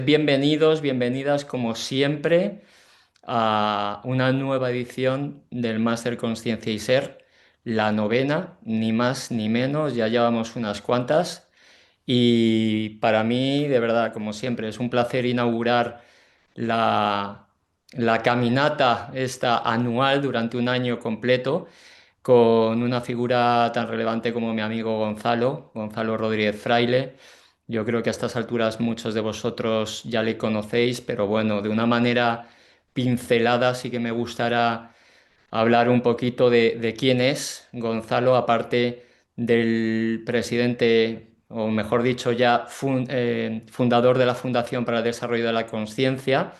Bienvenidos, bienvenidas como siempre a una nueva edición del Máster Conciencia y Ser, la novena, ni más ni menos, ya llevamos unas cuantas y para mí, de verdad, como siempre, es un placer inaugurar la, la caminata esta anual durante un año completo con una figura tan relevante como mi amigo Gonzalo Rodríguez Fraile. Yo creo que a estas alturas muchos de vosotros ya le conocéis, pero bueno, de una manera pincelada sí que me gustará hablar un poquito de quién es Gonzalo, aparte del presidente, o mejor dicho, ya fundador de la Fundación para el Desarrollo de la Conciencia.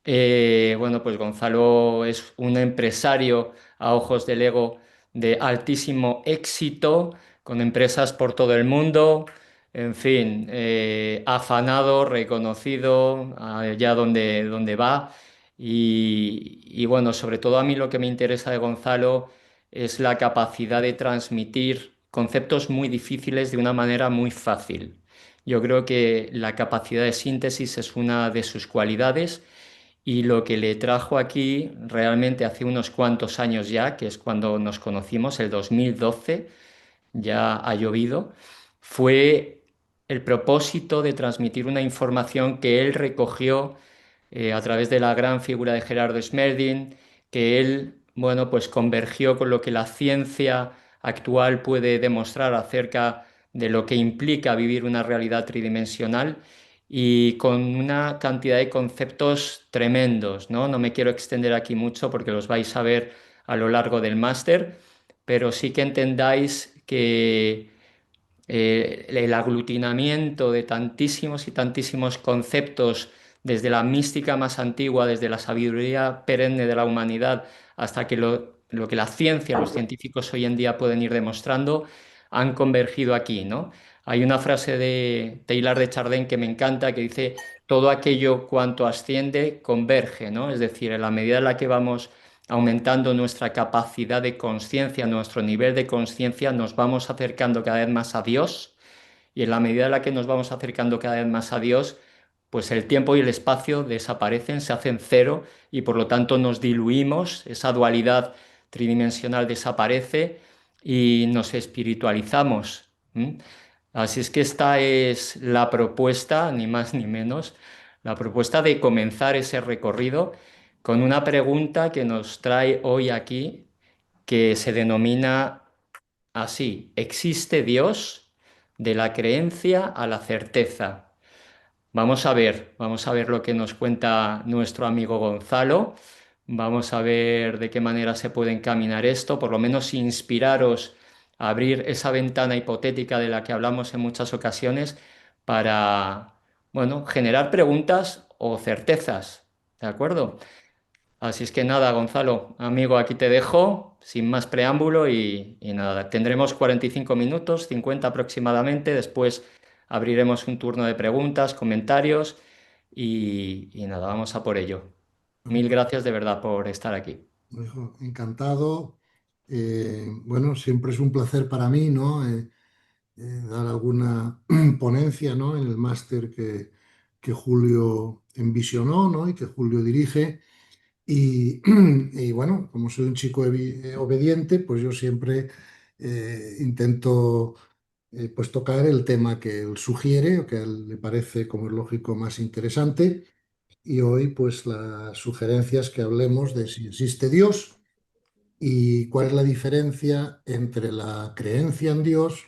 Bueno, pues Gonzalo es un empresario a ojos del ego de altísimo éxito, con empresas por todo el mundo, en fin, afanado, reconocido, allá donde va. Y bueno, sobre todo a mí lo que me interesa de Gonzalo es la capacidad de transmitir conceptos muy difíciles de una manera muy fácil. Yo creo que la capacidad de síntesis es una de sus cualidades y lo que le trajo aquí realmente hace unos cuantos años ya, que es cuando nos conocimos, el 2012, ya ha llovido, fue el propósito de transmitir una información que él recogió a través de la gran figura de Gerardo Smerdin, que él, bueno, pues convergió con lo que la ciencia actual puede demostrar acerca de lo que implica vivir una realidad tridimensional y con una cantidad de conceptos tremendos, ¿no? No me quiero extender aquí mucho porque los vais a ver a lo largo del máster, pero sí que entendáis que el aglutinamiento de tantísimos y tantísimos conceptos, desde la mística más antigua, desde la sabiduría perenne de la humanidad, hasta que lo que la ciencia, los científicos hoy en día pueden ir demostrando, han convergido aquí, ¿no? Hay una frase de Teilhard de Chardin que me encanta, que dice, todo aquello cuanto asciende converge, ¿no? Es decir, en la medida en la que vamos aumentando nuestra capacidad de conciencia, nuestro nivel de conciencia, nos vamos acercando cada vez más a Dios y en la medida en la que nos vamos acercando cada vez más a Dios, pues el tiempo y el espacio desaparecen, se hacen cero y por lo tanto nos diluimos, esa dualidad tridimensional desaparece y nos espiritualizamos. Así es que esta es la propuesta, ni más ni menos, la propuesta de comenzar ese recorrido con una pregunta que nos trae hoy aquí, que se denomina así: ¿existe Dios? De la creencia a la certeza. Vamos a ver lo que nos cuenta nuestro amigo Gonzalo. Vamos a ver de qué manera se puede encaminar esto, por lo menos inspiraros a abrir esa ventana hipotética de la que hablamos en muchas ocasiones para, bueno, generar preguntas o certezas. ¿De acuerdo? Así es que nada, Gonzalo, amigo, aquí te dejo, sin más preámbulo y nada, tendremos 45 minutos, 50 aproximadamente, después abriremos un turno de preguntas, comentarios y nada, vamos a por ello. Mil gracias de verdad por estar aquí. Hijo, encantado. Bueno, siempre es un placer para mí, ¿no? Dar alguna ponencia, ¿no? En el máster que Julio envisionó, ¿no? Y que Julio dirige. Y, y bueno, como soy un chico obediente, pues yo siempre intento pues tocar el tema que él sugiere o que a él le parece, como es lógico, más interesante. Y hoy, pues la sugerencia es que hablemos de si existe Dios y cuál es la diferencia entre la creencia en Dios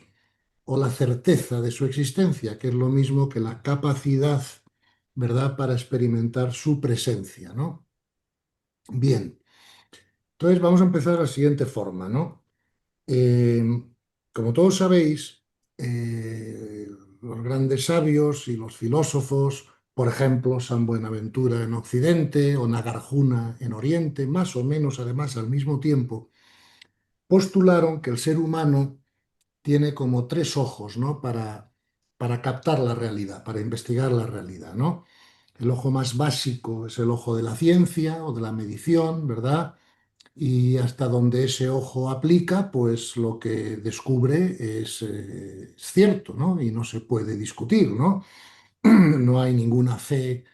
o la certeza de su existencia, que es lo mismo que la capacidad, ¿verdad?, para experimentar su presencia, ¿no? Bien, entonces vamos a empezar de la siguiente forma, ¿no? Eh, Como todos sabéis, los grandes sabios y los filósofos, por ejemplo, San Buenaventura en Occidente o Nagarjuna en Oriente, más o menos además al mismo tiempo, postularon que el ser humano tiene como tres ojos, ¿no? Para captar la realidad, para investigar la realidad, ¿no? El ojo más básico es el ojo de la ciencia o de la medición, ¿verdad? Y hasta donde ese ojo aplica, pues lo que descubre es cierto, ¿no? Y no se puede discutir, ¿no? no hay ninguna fe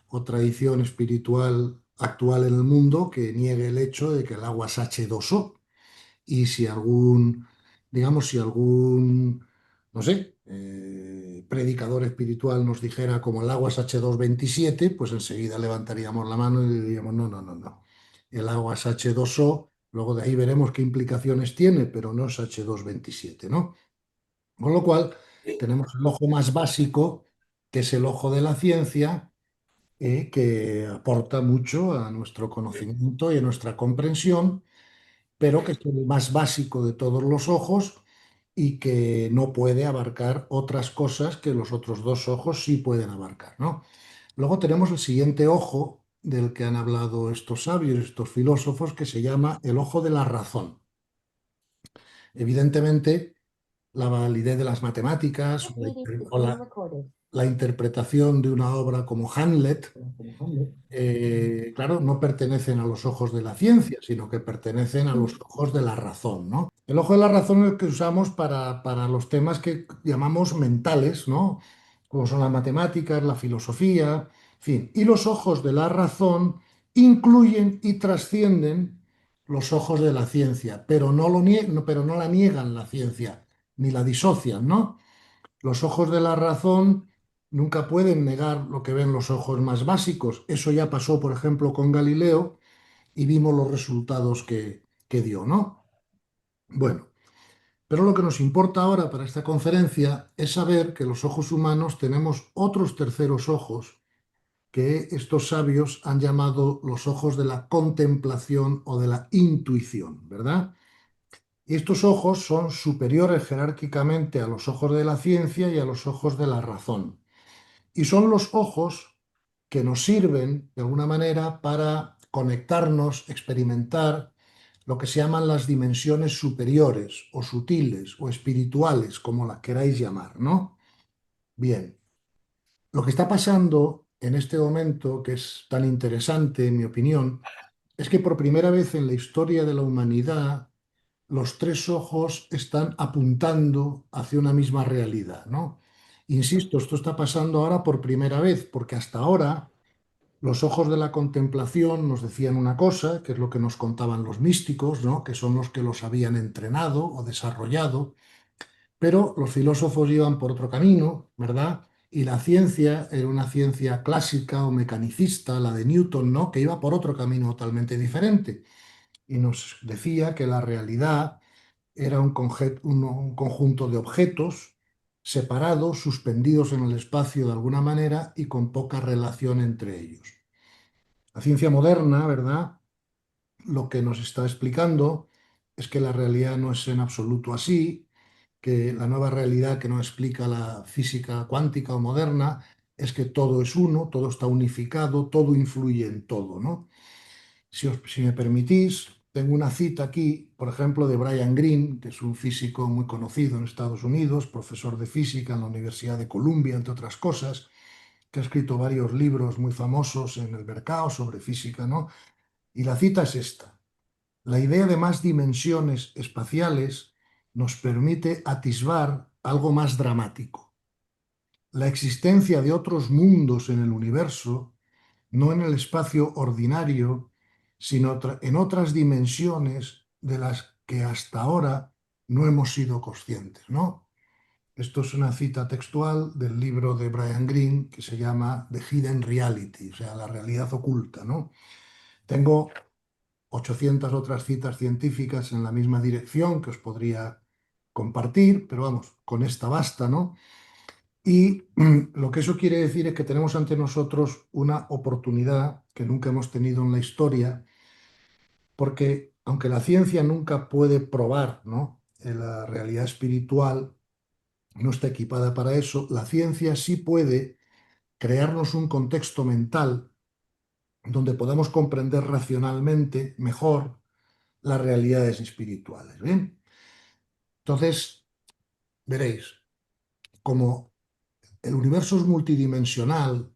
o tradición espiritual actual en el mundo que niegue el hecho de que el agua es H2O. Y si algún, digamos, si algún, no sé, predicador espiritual nos dijera como el agua es H227, pues enseguida levantaríamos la mano y diríamos, no, no, no, no. El agua es H2O, luego de ahí veremos qué implicaciones tiene, pero no es H227, ¿no? Con lo cual, tenemos el ojo más básico, que es el ojo de la ciencia, que aporta mucho a nuestro conocimiento y a nuestra comprensión, pero que es el más básico de todos los ojos y que no puede abarcar otras cosas que los otros dos ojos sí pueden abarcar, ¿no? Luego tenemos el siguiente ojo del que han hablado estos sabios, estos filósofos, que se llama el ojo de la razón. Evidentemente, la validez de las matemáticas la interpretación de una obra como Hamlet, claro, no pertenecen a los ojos de la ciencia, sino que pertenecen a los ojos de la razón, ¿no? El ojo de la razón es el que usamos para los temas que llamamos mentales, ¿no? Como son las matemáticas, la filosofía, en fin. Y los ojos de la razón incluyen y trascienden los ojos de la ciencia, pero pero no la niegan la ciencia, ni la disocian, ¿no? Los ojos de la razón nunca pueden negar lo que ven los ojos más básicos. Eso ya pasó, por ejemplo, con Galileo y vimos los resultados que dio, ¿no? Bueno, pero lo que nos importa ahora para esta conferencia es saber que los ojos humanos tenemos otros terceros ojos que estos sabios han llamado los ojos de la contemplación o de la intuición, ¿verdad? Y estos ojos son superiores jerárquicamente a los ojos de la ciencia y a los ojos de la razón. Y son los ojos que nos sirven, de alguna manera, para conectarnos, experimentar lo que se llaman las dimensiones superiores o sutiles o espirituales, como las queráis llamar, ¿no? Bien, lo que está pasando en este momento, que es tan interesante, en mi opinión, es que por primera vez en la historia de la humanidad, los tres ojos están apuntando hacia una misma realidad, ¿no? Insisto, esto está pasando ahora por primera vez, porque hasta ahora los ojos de la contemplación nos decían una cosa, que es lo que nos contaban los místicos, ¿no? Que son los que los habían entrenado o desarrollado, pero los filósofos iban por otro camino, ¿verdad? Y la ciencia era una ciencia clásica o mecanicista, la de Newton, ¿no? Que iba por otro camino totalmente diferente y nos decía que la realidad era un conjunto de objetos separados, suspendidos en el espacio de alguna manera y con poca relación entre ellos. La ciencia moderna, ¿verdad? Lo que nos está explicando es que la realidad no es en absoluto así, que la nueva realidad que nos explica la física cuántica o moderna es que todo es uno, todo está unificado, todo influye en todo, ¿no? Si me permitís, tengo una cita aquí, por ejemplo, de Brian Greene, que es un físico muy conocido en Estados Unidos, profesor de física en la Universidad de Columbia, entre otras cosas, que ha escrito varios libros muy famosos en el mercado sobre física, ¿no? Y la cita es esta: la idea de más dimensiones espaciales nos permite atisbar algo más dramático, la existencia de otros mundos en el universo, no en el espacio ordinario, sino en otras dimensiones de las que hasta ahora no hemos sido conscientes, ¿no? Esto es una cita textual del libro de Brian Greene que se llama The Hidden Reality, o sea, la realidad oculta, ¿no? Tengo 800 otras citas científicas en la misma dirección que os podría compartir, pero vamos, con esta basta, ¿no? Y lo que eso quiere decir es que tenemos ante nosotros una oportunidad que nunca hemos tenido en la historia, porque aunque la ciencia nunca puede probar, ¿no?, la realidad espiritual, no está equipada para eso, la ciencia sí puede crearnos un contexto mental donde podamos comprender racionalmente mejor las realidades espirituales. ¿Bien? Entonces, veréis, como el universo es multidimensional,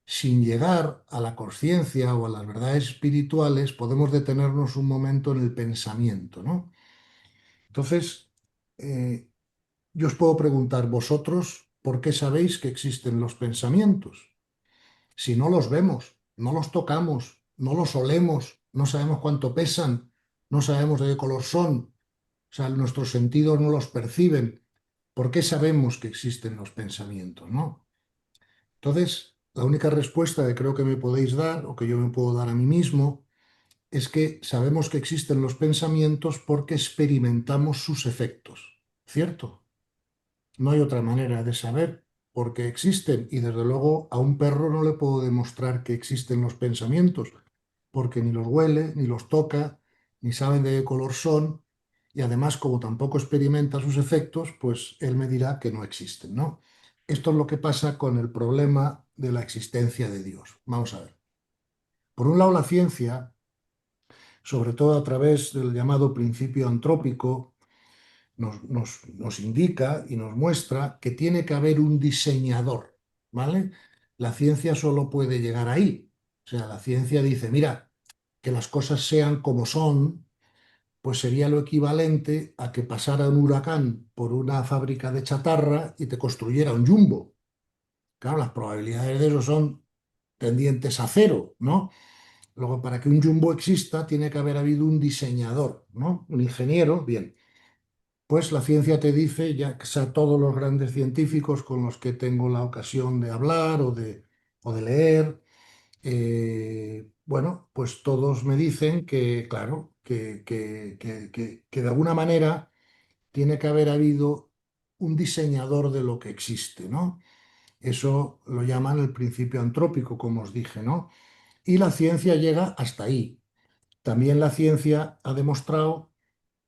sin llegar a la conciencia o a las verdades espirituales, podemos detenernos un momento en el pensamiento, ¿no? Entonces, yo os puedo preguntar, vosotros, ¿por qué sabéis que existen los pensamientos? Si no los vemos, no los tocamos, no los olemos, no sabemos cuánto pesan, no sabemos de qué color son, o sea, nuestros sentidos no los perciben. ¿Por qué sabemos que existen los pensamientos, no? Entonces, la única respuesta que creo que me podéis dar, o que yo me puedo dar a mí mismo, es que sabemos que existen los pensamientos porque experimentamos sus efectos, ¿cierto? No hay otra manera de saber por qué existen y desde luego a un perro no le puedo demostrar que existen los pensamientos porque ni los huele, ni los toca, ni sabe de qué color son y además como tampoco experimenta sus efectos, pues él me dirá que no existen, ¿no? Esto es lo que pasa con el problema de la existencia de Dios. Vamos a ver. Por un lado, la ciencia, sobre todo a través del llamado principio antrópico, nos indica y nos muestra que tiene que haber un diseñador, ¿vale? La ciencia solo puede llegar ahí. O sea, la ciencia dice, mira, que las cosas sean como son, pues sería lo equivalente a que pasara un huracán por una fábrica de chatarra y te construyera un jumbo. Claro, las probabilidades de eso son tendientes a cero, ¿no? Luego, para que un jumbo exista, tiene que haber habido un diseñador, ¿no? Un ingeniero, bien. Pues la ciencia te dice, ya que sea todos los grandes científicos con los que tengo la ocasión de hablar o de leer, bueno, pues todos me dicen que, claro, que de alguna manera tiene que haber habido un diseñador de lo que existe, ¿no? Eso lo llaman el principio antrópico, como os dije, ¿no? Y la ciencia llega hasta ahí. También la ciencia ha demostrado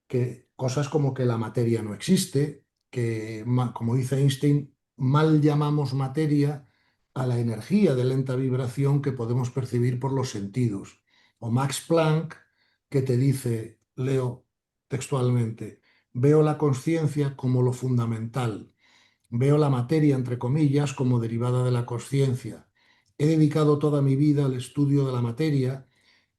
que cosas como que la materia no existe, que, como dice Einstein, mal llamamos materia a la energía de lenta vibración que podemos percibir por los sentidos. O Max Planck, que te dice, leo textualmente, veo la conciencia como lo fundamental, veo la materia, entre comillas, como derivada de la conciencia. He dedicado toda mi vida al estudio de la materia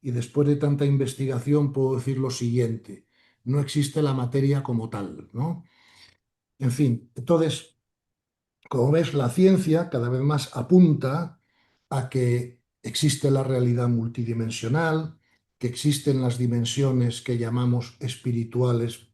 y después de tanta investigación puedo decir lo siguiente, no existe la materia como tal, ¿no? En fin, entonces, como ves, la ciencia cada vez más apunta a que existe la realidad multidimensional, que existen las dimensiones que llamamos espirituales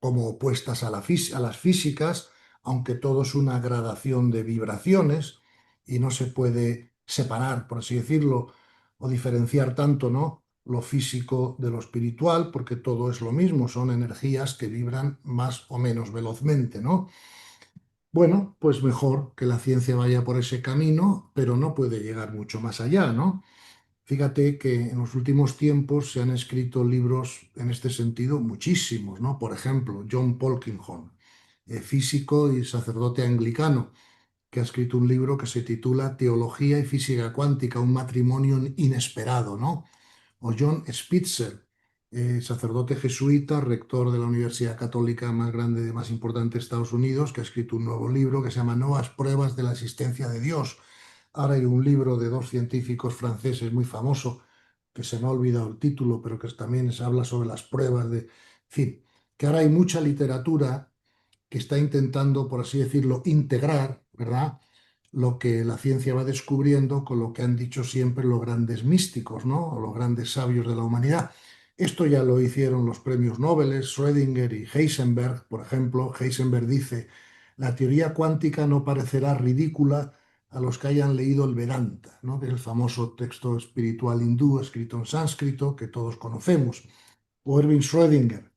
como opuestas a, a las físicas, aunque todo es una gradación de vibraciones y no se puede separar, por así decirlo, o diferenciar tanto, ¿no? Lo físico de lo espiritual, porque todo es lo mismo, son energías que vibran más o menos velozmente, ¿no? Bueno, pues mejor que la ciencia vaya por ese camino, pero no puede llegar mucho más allá, ¿no? Fíjate que en los últimos tiempos se han escrito libros en este sentido muchísimos, ¿no? Por ejemplo, John Polkinghorne, físico y sacerdote anglicano, que ha escrito un libro que se titula Teología y Física Cuántica, un matrimonio inesperado, ¿no? O John Spitzer, sacerdote jesuita, rector de la Universidad Católica más grande, más importante de Estados Unidos, que ha escrito un nuevo libro que se llama Nuevas pruebas de la existencia de Dios. Ahora hay un libro de dos científicos franceses muy famoso, que se me ha olvidado el título, pero que también se habla sobre las pruebas de... En fin, que ahora hay mucha literatura que está intentando, por así decirlo, integrar, ¿verdad? Lo que la ciencia va descubriendo con lo que han dicho siempre los grandes místicos, ¿no? O los grandes sabios de la humanidad. Esto ya lo hicieron los premios Nobel, Schrödinger y Heisenberg, por ejemplo. Heisenberg dice, la teoría cuántica no parecerá ridícula a los que hayan leído el Vedanta, ¿no? Que es el famoso texto espiritual hindú escrito en sánscrito que todos conocemos. O Erwin Schrödinger,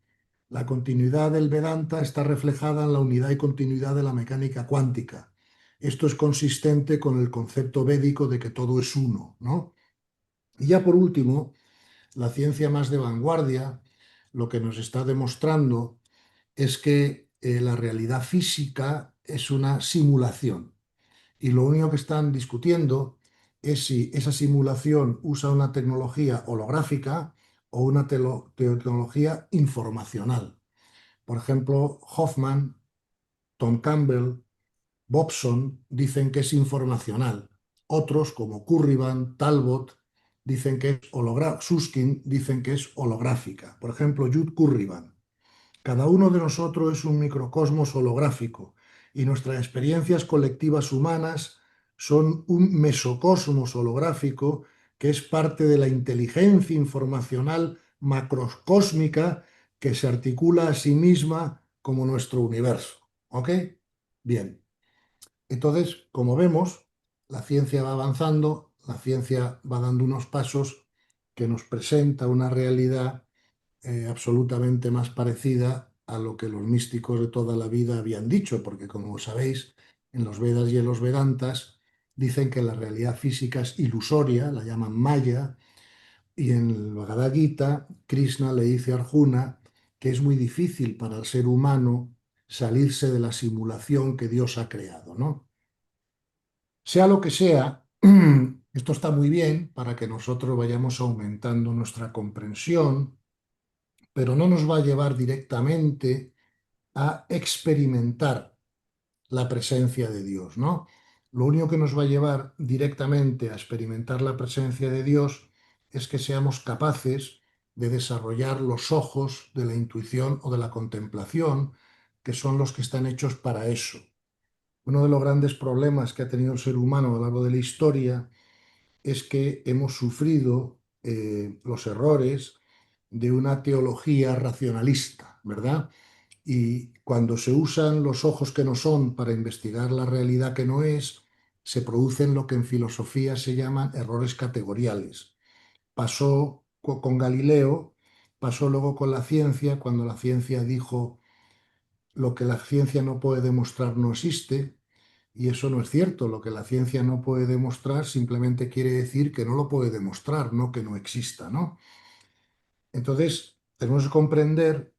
la continuidad del Vedanta está reflejada en la unidad y continuidad de la mecánica cuántica. Esto es consistente con el concepto védico de que todo es uno, ¿no? Y ya por último, la ciencia más de vanguardia lo que nos está demostrando es que la realidad física es una simulación y lo único que están discutiendo es si esa simulación usa una tecnología holográfica o una tecnología informacional. Por ejemplo, Hoffman, Tom Campbell, Bobson dicen que es informacional. Otros, como Currivan, Talbot, dicen que es holográfica. Susskind dicen que es holográfica. Por ejemplo, Jude Currivan. Cada uno de nosotros es un microcosmos holográfico y nuestras experiencias colectivas humanas son un mesocosmos holográfico que es parte de la inteligencia informacional macrocósmica que se articula a sí misma como nuestro universo. ¿Ok? Bien. Entonces, como vemos, la ciencia va avanzando, la ciencia va dando unos pasos que nos presenta una realidad absolutamente más parecida a lo que los místicos de toda la vida habían dicho, porque como sabéis, en los Vedas y en los Vedantas dicen que la realidad física es ilusoria, la llaman Maya, y en el Bhagavad Gita, Krishna le dice a Arjuna que es muy difícil para el ser humano salirse de la simulación que Dios ha creado, ¿no? Sea lo que sea, esto está muy bien para que nosotros vayamos aumentando nuestra comprensión, pero no nos va a llevar directamente a experimentar la presencia de Dios, ¿no? Lo único que nos va a llevar directamente a experimentar la presencia de Dios es que seamos capaces de desarrollar los ojos de la intuición o de la contemplación, que son los que están hechos para eso. Uno de los grandes problemas que ha tenido el ser humano a lo largo de la historia es que hemos sufrido los errores de una teología racionalista, ¿verdad? Y cuando se usan los ojos que no son para investigar la realidad que no es, se producen lo que en filosofía se llaman errores categoriales. Pasó con Galileo, pasó luego con la ciencia, cuando la ciencia dijo lo que la ciencia no puede demostrar no existe, y eso no es cierto. Lo que la ciencia no puede demostrar simplemente quiere decir que no lo puede demostrar, no que no exista, ¿no? Entonces, tenemos que comprender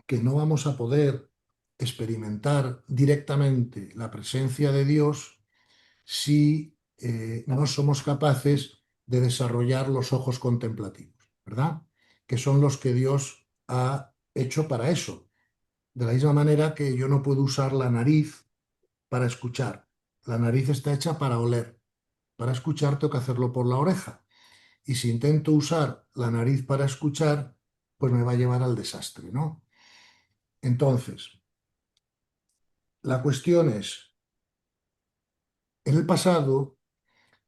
que no vamos a poder experimentar directamente la presencia de Dios si no somos capaces de desarrollar los ojos contemplativos, ¿verdad? Que son los que Dios ha hecho para eso. De la misma manera que yo no puedo usar la nariz para escuchar. La nariz está hecha para oler. Para escuchar tengo que hacerlo por la oreja. Y si intento usar la nariz para escuchar, pues me va a llevar al desastre, ¿no? Entonces, la cuestión es, en el pasado,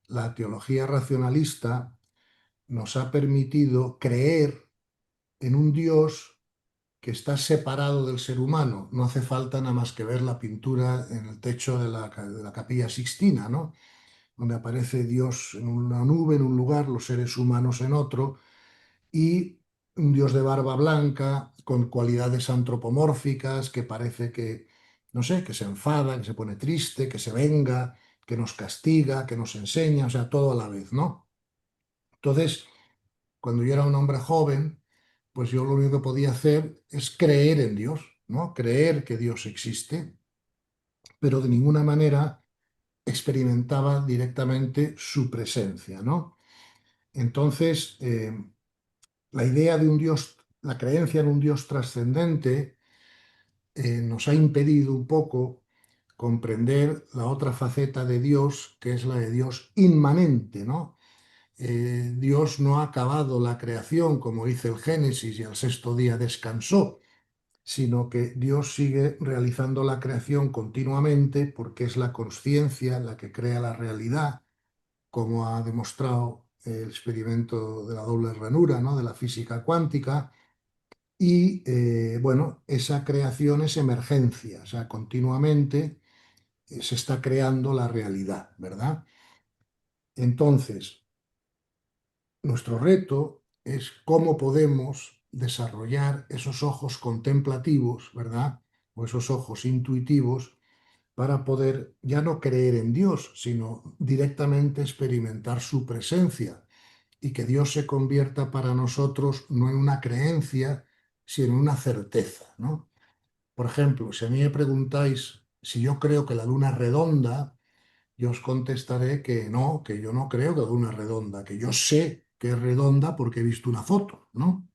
la teología racionalista nos ha permitido creer en un Dios que está separado del ser humano. No hace falta nada más que ver la pintura en el techo de la Capilla Sixtina, ¿no? Donde aparece Dios en una nube en un lugar, los seres humanos en otro, y un Dios de barba blanca, con cualidades antropomórficas, que parece que, no sé, que se enfada, que se pone triste, que se venga, que nos castiga, que nos enseña, o sea, todo a la vez, ¿no? Entonces, cuando yo era un hombre joven, pues yo lo único que podía hacer es creer en Dios, ¿no? Creer que Dios existe, pero de ninguna manera experimentaba directamente su presencia, ¿no? Entonces, la idea de un Dios, la creencia en un Dios trascendente, nos ha impedido un poco comprender la otra faceta de Dios, que es la de Dios inmanente, ¿no? Dios no ha acabado la creación, como dice el Génesis, y al sexto día descansó, sino que Dios sigue realizando la creación continuamente porque es la conciencia la que crea la realidad, como ha demostrado el experimento de la doble ranura, ¿no? De la física cuántica. Y bueno, esa creación es emergencia, o sea, continuamente se está creando la realidad, ¿verdad? Entonces, nuestro reto es cómo podemos desarrollar esos ojos contemplativos, ¿verdad? O esos ojos intuitivos para poder ya no creer en Dios, sino directamente experimentar su presencia y que Dios se convierta para nosotros no en una creencia, sino en una certeza, ¿no? Por ejemplo, si a mí me preguntáis si yo creo que la luna es redonda, yo os contestaré que yo no creo que la luna es redonda, que yo sé que es redonda porque he visto una foto, ¿no?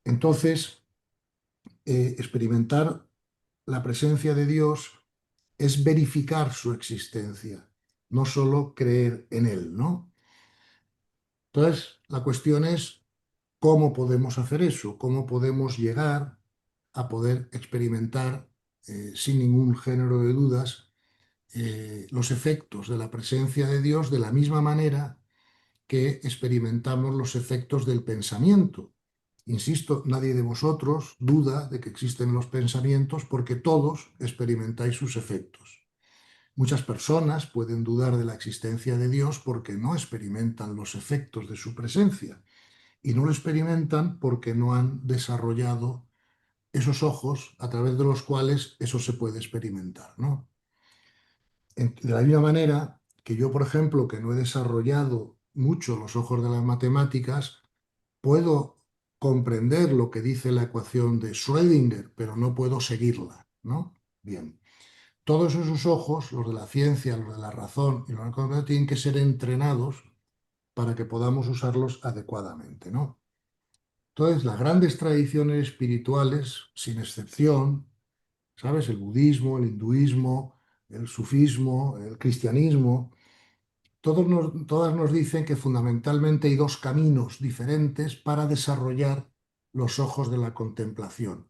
Entonces, experimentar la presencia de Dios es verificar su existencia, no solo creer en Él, ¿no? Entonces, la cuestión es cómo podemos hacer eso, cómo podemos llegar a poder experimentar sin ningún género de dudas, los efectos de la presencia de Dios de la misma manera que experimentamos los efectos del pensamiento. Insisto, nadie de vosotros duda de que existen los pensamientos porque todos experimentáis sus efectos. Muchas personas pueden dudar de la existencia de Dios porque no experimentan los efectos de su presencia y no lo experimentan porque no han desarrollado esos ojos a través de los cuales eso se puede experimentar, ¿no? De la misma manera que yo, por ejemplo, que no he desarrollado mucho los ojos de las matemáticas, puedo comprender lo que dice la ecuación de Schrödinger, pero no puedo seguirla, ¿no? Bien. Todos esos ojos, los de la ciencia, los de la razón y los de la economía, tienen que ser entrenados para que podamos usarlos adecuadamente, ¿no? Entonces, las grandes tradiciones espirituales, sin excepción, ¿sabes? El budismo, el hinduismo, el sufismo, el cristianismo, todas nos dicen que fundamentalmente hay dos caminos diferentes para desarrollar los ojos de la contemplación.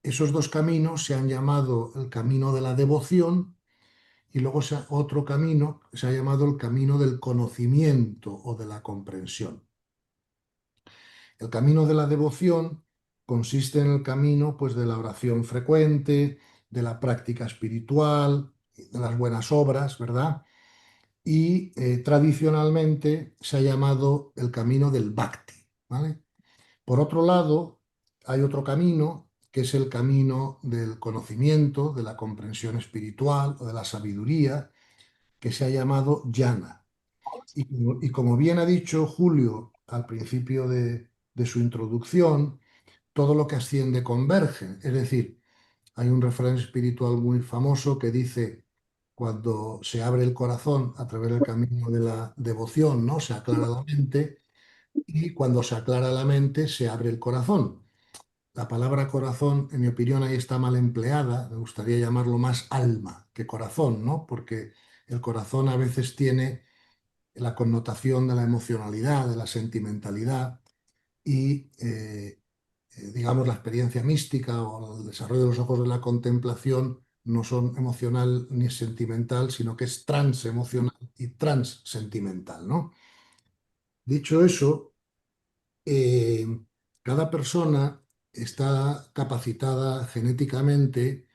Esos dos caminos se han llamado el camino de la devoción y luego otro camino se ha llamado el camino del conocimiento o de la comprensión. El camino de la devoción consiste en el camino pues, de la oración frecuente, de la práctica espiritual, de las buenas obras, ¿verdad? Y tradicionalmente se ha llamado el camino del bhakti, ¿vale? Por otro lado, hay otro camino que es el camino del conocimiento, de la comprensión espiritual o de la sabiduría, que se ha llamado jnana. Y como bien ha dicho Julio al principio de su introducción, todo lo que asciende converge. Es decir, hay un refrán espiritual muy famoso que dice, cuando se abre el corazón a través del camino de la devoción, ¿no? Se aclara la mente y cuando se aclara la mente se abre el corazón. La palabra corazón, en mi opinión, ahí está mal empleada. Me gustaría llamarlo más alma que corazón, ¿no? Porque el corazón a veces tiene la connotación de la emocionalidad, de la sentimentalidad y, digamos, la experiencia mística o el desarrollo de los ojos de la contemplación no son emocional ni sentimental, sino que es transemocional y transsentimental, ¿no? Dicho eso, eh, cada persona está capacitada genéticamente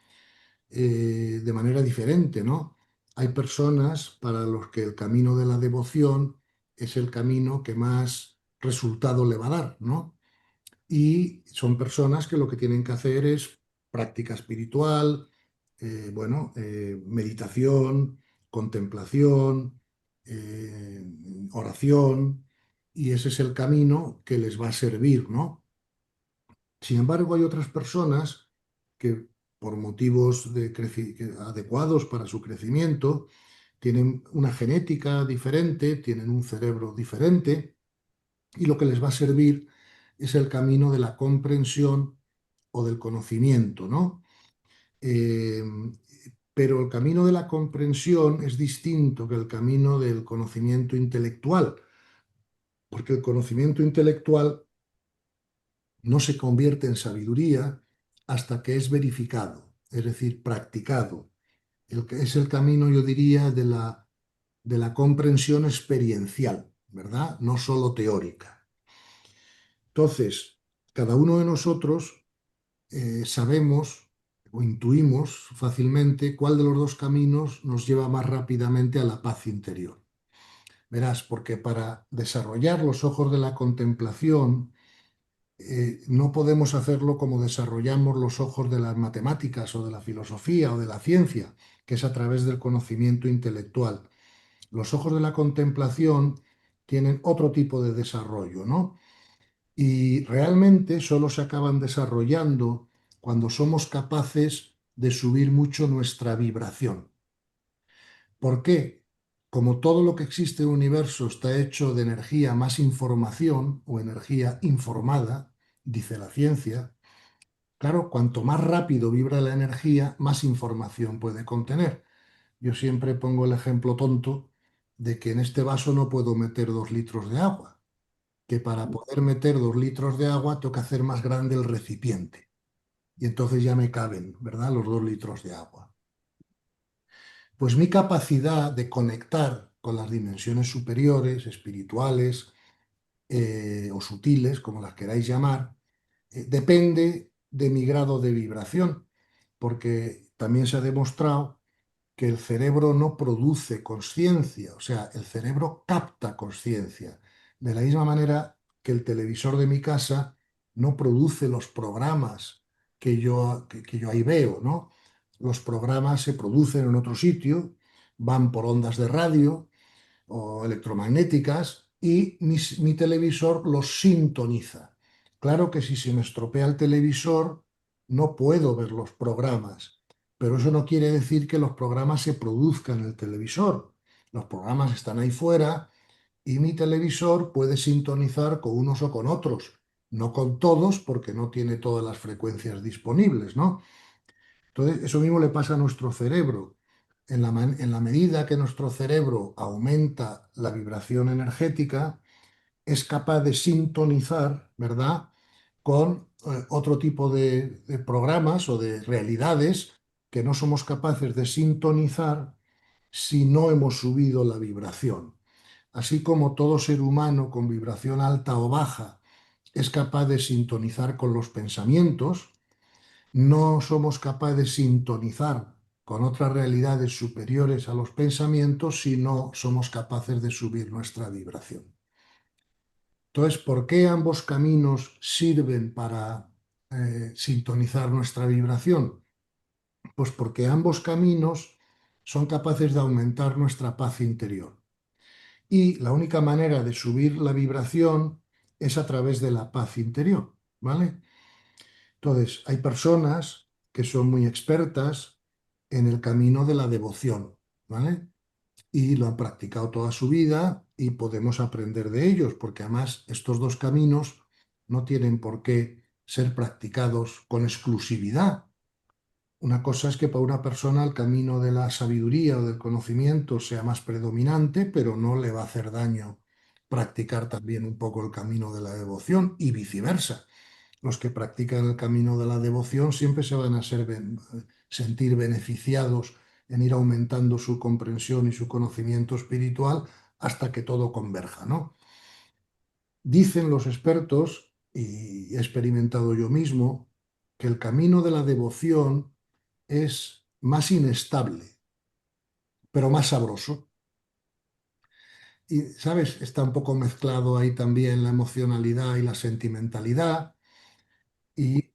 de manera diferente, ¿no? Hay personas para los que el camino de la devoción es el camino que más resultado le va a dar, ¿no? Y son personas que lo que tienen que hacer es práctica espiritual, meditación, contemplación, eh, oración, y ese es el camino que les va a servir, ¿no? Sin embargo, hay otras personas que por motivos adecuados para su crecimiento, tienen una genética diferente, tienen un cerebro diferente, y lo que les va a servir es el camino de la comprensión o del conocimiento, ¿no? Eh, pero el camino de la comprensión es distinto que el camino del conocimiento intelectual, porque el conocimiento intelectual no se convierte en sabiduría hasta que es verificado, es decir, practicado. El que es el camino, yo diría, de la comprensión experiencial, ¿verdad? No solo teórica. Entonces, cada uno de nosotros sabemos o intuimos fácilmente cuál de los dos caminos nos lleva más rápidamente a la paz interior. Verás, porque para desarrollar los ojos de la contemplación, no podemos hacerlo como desarrollamos los ojos de las matemáticas o de la filosofía o de la ciencia, que es a través del conocimiento intelectual. Los ojos de la contemplación tienen otro tipo de desarrollo, ¿no? Y realmente solo se acaban desarrollando cuando somos capaces de subir mucho nuestra vibración. ¿Por qué? Como todo lo que existe en el universo está hecho de energía más información o energía informada, dice la ciencia, claro, cuanto más rápido vibra la energía, más información puede contener. Yo siempre pongo el ejemplo tonto de que en este vaso no puedo meter 2 litros de agua, que para poder meter 2 litros de agua tengo que hacer más grande el recipiente. y entonces ya me caben, ¿verdad? Los 2 litros de agua. Pues mi capacidad de conectar con las dimensiones superiores, espirituales o sutiles, como las queráis llamar, depende de mi grado de vibración, porque también se ha demostrado que el cerebro no produce conciencia, o sea, el cerebro capta conciencia. De la misma manera que el televisor de mi casa no produce los programas que yo ahí veo, ¿no? Los programas se producen en otro sitio, van por ondas de radio o electromagnéticas y mi televisor los sintoniza. Claro que si se me estropea el televisor, no puedo ver los programas, pero eso no quiere decir que los programas se produzcan en el televisor. Los programas están ahí fuera y mi televisor puede sintonizar con unos o con otros, no con todos porque no tiene todas las frecuencias disponibles, ¿no? Entonces, eso mismo le pasa a nuestro cerebro. En la medida que nuestro cerebro aumenta la vibración energética, es capaz de sintonizar, ¿verdad?, con otro tipo de programas o de realidades que no somos capaces de sintonizar si no hemos subido la vibración. Así como todo ser humano con vibración alta o baja es capaz de sintonizar con los pensamientos, no somos capaces de sintonizar con otras realidades superiores a los pensamientos si no somos capaces de subir nuestra vibración. Entonces, ¿por qué ambos caminos sirven para sintonizar nuestra vibración? Pues porque ambos caminos son capaces de aumentar nuestra paz interior. Y la única manera de subir la vibración es a través de la paz interior, ¿vale? Entonces, hay personas que son muy expertas en el camino de la devoción, ¿vale? Y lo han practicado toda su vida y podemos aprender de ellos, porque además estos dos caminos no tienen por qué ser practicados con exclusividad. Una cosa es que para una persona el camino de la sabiduría o del conocimiento sea más predominante, pero no le va a hacer daño practicar también un poco el camino de la devoción y viceversa. Los que practican el camino de la devoción siempre se van a sentir beneficiados en ir aumentando su comprensión y su conocimiento espiritual hasta que todo converja, ¿no? Dicen los expertos, y he experimentado yo mismo, que el camino de la devoción es más inestable, pero más sabroso. Y, ¿sabes? Está un poco mezclado ahí también la emocionalidad y la sentimentalidad.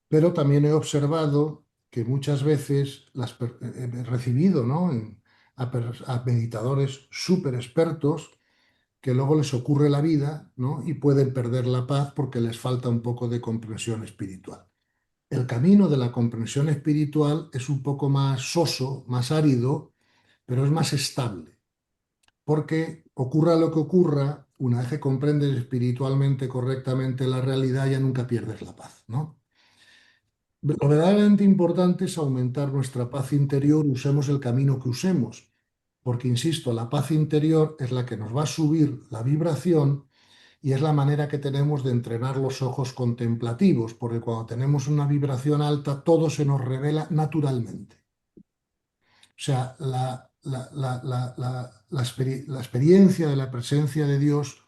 Pero también he observado que muchas veces he recibido, ¿no?, a meditadores súper expertos que luego les ocurre la vida, ¿no?, y pueden perder la paz porque les falta un poco de comprensión espiritual. El camino de la comprensión espiritual es un poco más soso, más árido, pero es más estable, porque ocurra lo que ocurra, una vez que comprendes espiritualmente correctamente la realidad, ya nunca pierdes la paz, ¿no? Lo verdaderamente importante es aumentar nuestra paz interior, usemos el camino que usemos, porque, insisto, la paz interior es la que nos va a subir la vibración y es la manera que tenemos de entrenar los ojos contemplativos, porque cuando tenemos una vibración alta, todo se nos revela naturalmente. O sea, la experiencia de la presencia de Dios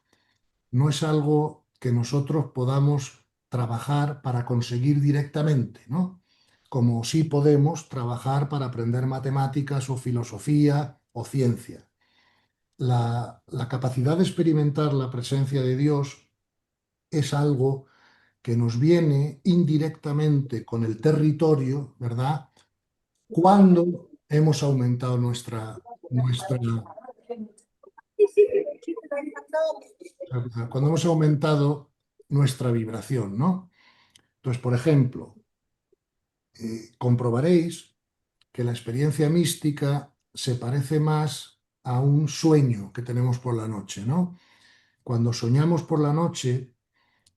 no es algo que nosotros podamos trabajar para conseguir directamente, ¿no? Como sí podemos trabajar para aprender matemáticas o filosofía o ciencia. La capacidad de experimentar la presencia de Dios es algo que nos viene indirectamente con el territorio, ¿verdad? Cuando hemos aumentado cuando hemos aumentado nuestra vibración, ¿no? Entonces, por ejemplo, comprobaréis que la experiencia mística se parece más a un sueño que tenemos por la noche, ¿no? Cuando soñamos por la noche,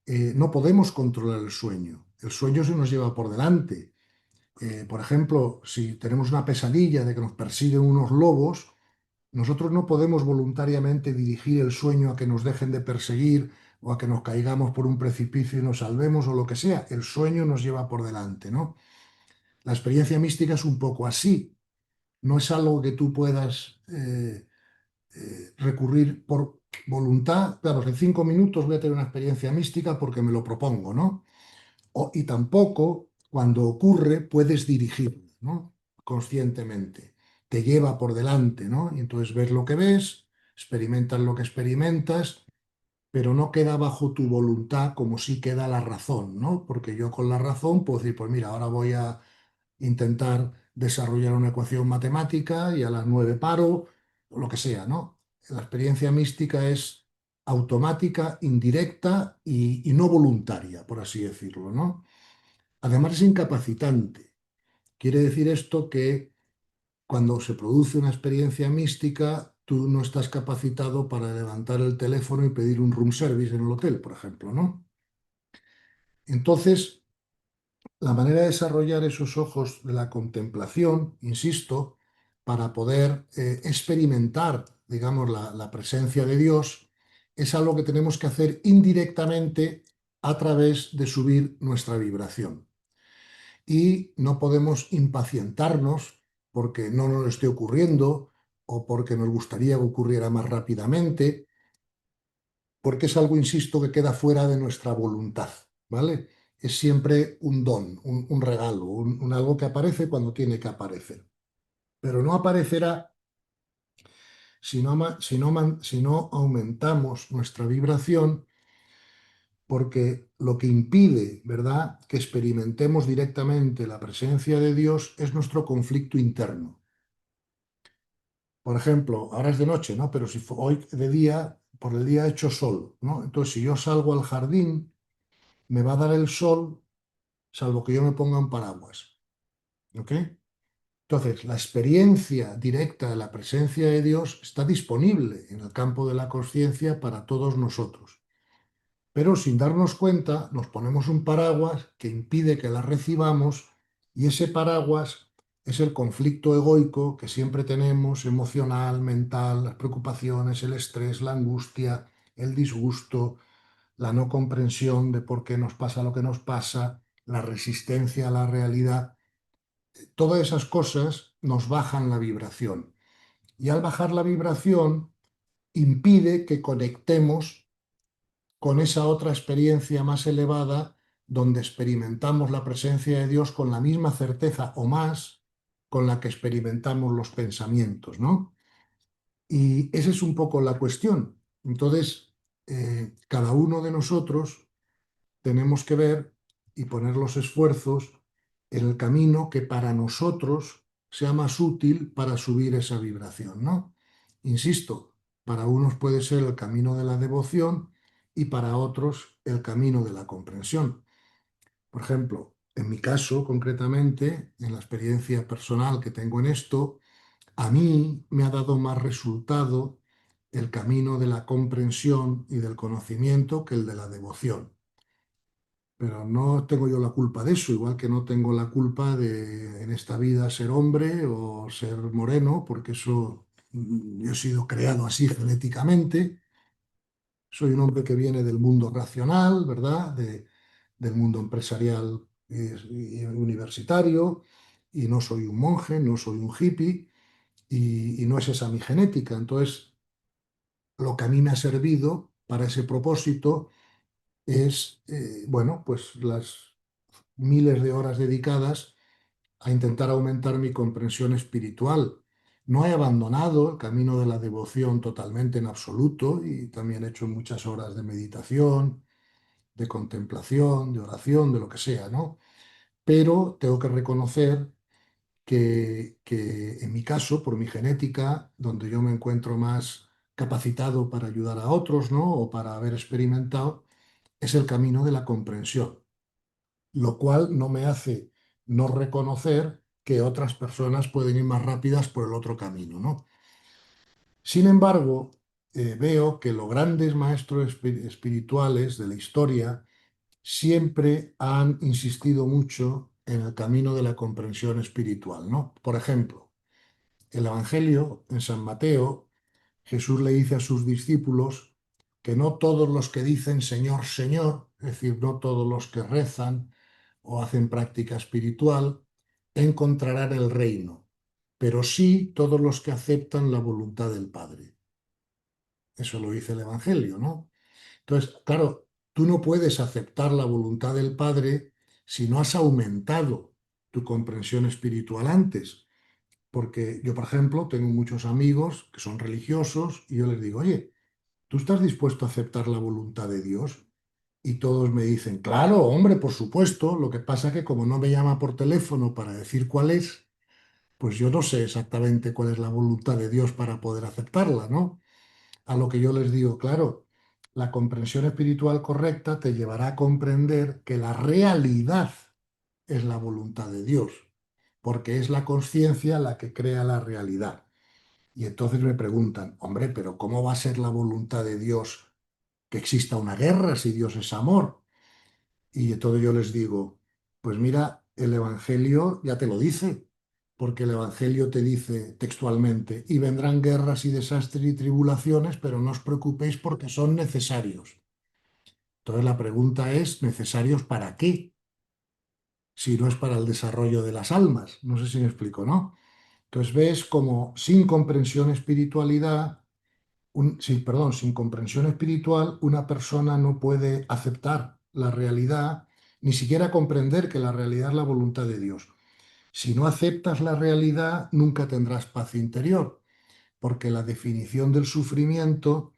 no podemos controlar el sueño. El sueño se nos lleva por delante. Por ejemplo, si tenemos una pesadilla de que nos persiguen unos lobos, nosotros no podemos voluntariamente dirigir el sueño a que nos dejen de perseguir o a que nos caigamos por un precipicio y nos salvemos o lo que sea. El sueño nos lleva por delante, ¿no? La experiencia mística es un poco así. No es algo que tú puedas recurrir por voluntad. Claro, en 5 minutos voy a tener una experiencia mística porque me lo propongo, ¿no? Y tampoco cuando ocurre puedes dirigirlo, ¿no? Conscientemente. Te lleva por delante, ¿no? Y entonces ves lo que ves, experimentas lo que experimentas, pero no queda bajo tu voluntad como si queda la razón, ¿no? Porque yo con la razón puedo decir, pues mira, ahora voy a intentar desarrollar una ecuación matemática y a las 9 paro, o lo que sea, ¿no? La experiencia mística es automática, indirecta y no voluntaria, por así decirlo, ¿no? Además es incapacitante. Quiere decir esto que cuando se produce una experiencia mística, tú no estás capacitado para levantar el teléfono y pedir un room service en el hotel, por ejemplo, ¿no? Entonces, la manera de desarrollar esos ojos de la contemplación, insisto, para poder experimentar, digamos, la presencia de Dios, es algo que tenemos que hacer indirectamente a través de subir nuestra vibración. Y no podemos impacientarnos porque no nos esté ocurriendo o porque nos gustaría que ocurriera más rápidamente, porque es algo, insisto, que queda fuera de nuestra voluntad, ¿vale? Es siempre un don, un regalo, algo que aparece cuando tiene que aparecer. Pero no aparecerá si no aumentamos nuestra vibración, porque lo que impide, ¿verdad?, que experimentemos directamente la presencia de Dios es nuestro conflicto interno. Por ejemplo, ahora es de noche, ¿no? Pero si hoy de día, por el día ha hecho sol, ¿no? Entonces, si yo salgo al jardín, me va a dar el sol, salvo que yo me ponga un paraguas, ¿ok? Entonces, la experiencia directa de la presencia de Dios está disponible en el campo de la conciencia para todos nosotros. Pero sin darnos cuenta, nos ponemos un paraguas que impide que la recibamos y ese paraguas es el conflicto egoico que siempre tenemos, emocional, mental, las preocupaciones, el estrés, la angustia, el disgusto, la no comprensión de por qué nos pasa lo que nos pasa, la resistencia a la realidad. Todas esas cosas nos bajan la vibración. Y al bajar la vibración, impide que conectemos con esa otra experiencia más elevada donde experimentamos la presencia de Dios con la misma certeza o más con la que experimentamos los pensamientos, ¿no? Y esa es un poco la cuestión. Entonces, cada uno de nosotros tenemos que ver y poner los esfuerzos en el camino que para nosotros sea más útil para subir esa vibración, ¿no? Insisto, para unos puede ser el camino de la devoción y para otros el camino de la comprensión. Por ejemplo, en mi caso, concretamente, en la experiencia personal que tengo en esto, a mí me ha dado más resultado el camino de la comprensión y del conocimiento que el de la devoción. Pero no tengo yo la culpa de eso, igual que no tengo la culpa de en esta vida ser hombre o ser moreno, porque eso yo he sido creado así genéticamente. Soy un hombre que viene del mundo racional, ¿verdad? Del mundo empresarial y universitario, y no soy un monje, no soy un hippie, y no es esa mi genética. Entonces, lo que a mí me ha servido para ese propósito es, bueno, pues las miles de horas dedicadas a intentar aumentar mi comprensión espiritual. No he abandonado el camino de la devoción totalmente en absoluto y también he hecho muchas horas de meditación, de contemplación, de oración, de lo que sea, ¿no? Pero tengo que reconocer que en mi caso, por mi genética, donde yo me encuentro más capacitado para ayudar a otros, ¿no? O para haber experimentado, es el camino de la comprensión, lo cual no me hace no reconocer que otras personas pueden ir más rápidas por el otro camino, ¿no? Sin embargo, veo que los grandes maestros espirituales de la historia siempre han insistido mucho en el camino de la comprensión espiritual, ¿no? Por ejemplo, el Evangelio en San Mateo, Jesús le dice a sus discípulos que no todos los que dicen Señor, Señor, es decir, no todos los que rezan o hacen práctica espiritual, encontrarán el reino, pero sí todos los que aceptan la voluntad del Padre. Eso lo dice el Evangelio, ¿no? Entonces, claro, tú no puedes aceptar la voluntad del Padre si no has aumentado tu comprensión espiritual antes. Porque yo, por ejemplo, tengo muchos amigos que son religiosos y yo les digo, oye, ¿tú estás dispuesto a aceptar la voluntad de Dios? Y todos me dicen, claro, hombre, por supuesto. Lo que pasa que como no me llama por teléfono para decir cuál es, pues yo no sé exactamente cuál es la voluntad de Dios para poder aceptarla, ¿no? A lo que yo les digo, claro, la comprensión espiritual correcta te llevará a comprender que la realidad es la voluntad de Dios, porque es la conciencia la que crea la realidad. Y entonces me preguntan, hombre, pero ¿cómo va a ser la voluntad de Dios que exista una guerra si Dios es amor? Y entonces yo les digo, pues mira, el Evangelio ya te lo dice, porque el Evangelio te dice textualmente, y vendrán guerras y desastres y tribulaciones, pero no os preocupéis porque son necesarios. Entonces la pregunta es, ¿necesarios para qué? Si no es para el desarrollo de las almas. No sé si me explico, ¿no? Entonces ves como sin comprensión espiritualidad, perdón, sin comprensión espiritual, una persona no puede aceptar la realidad, ni siquiera comprender que la realidad es la voluntad de Dios. Si no aceptas la realidad, nunca tendrás paz interior, porque la definición del sufrimiento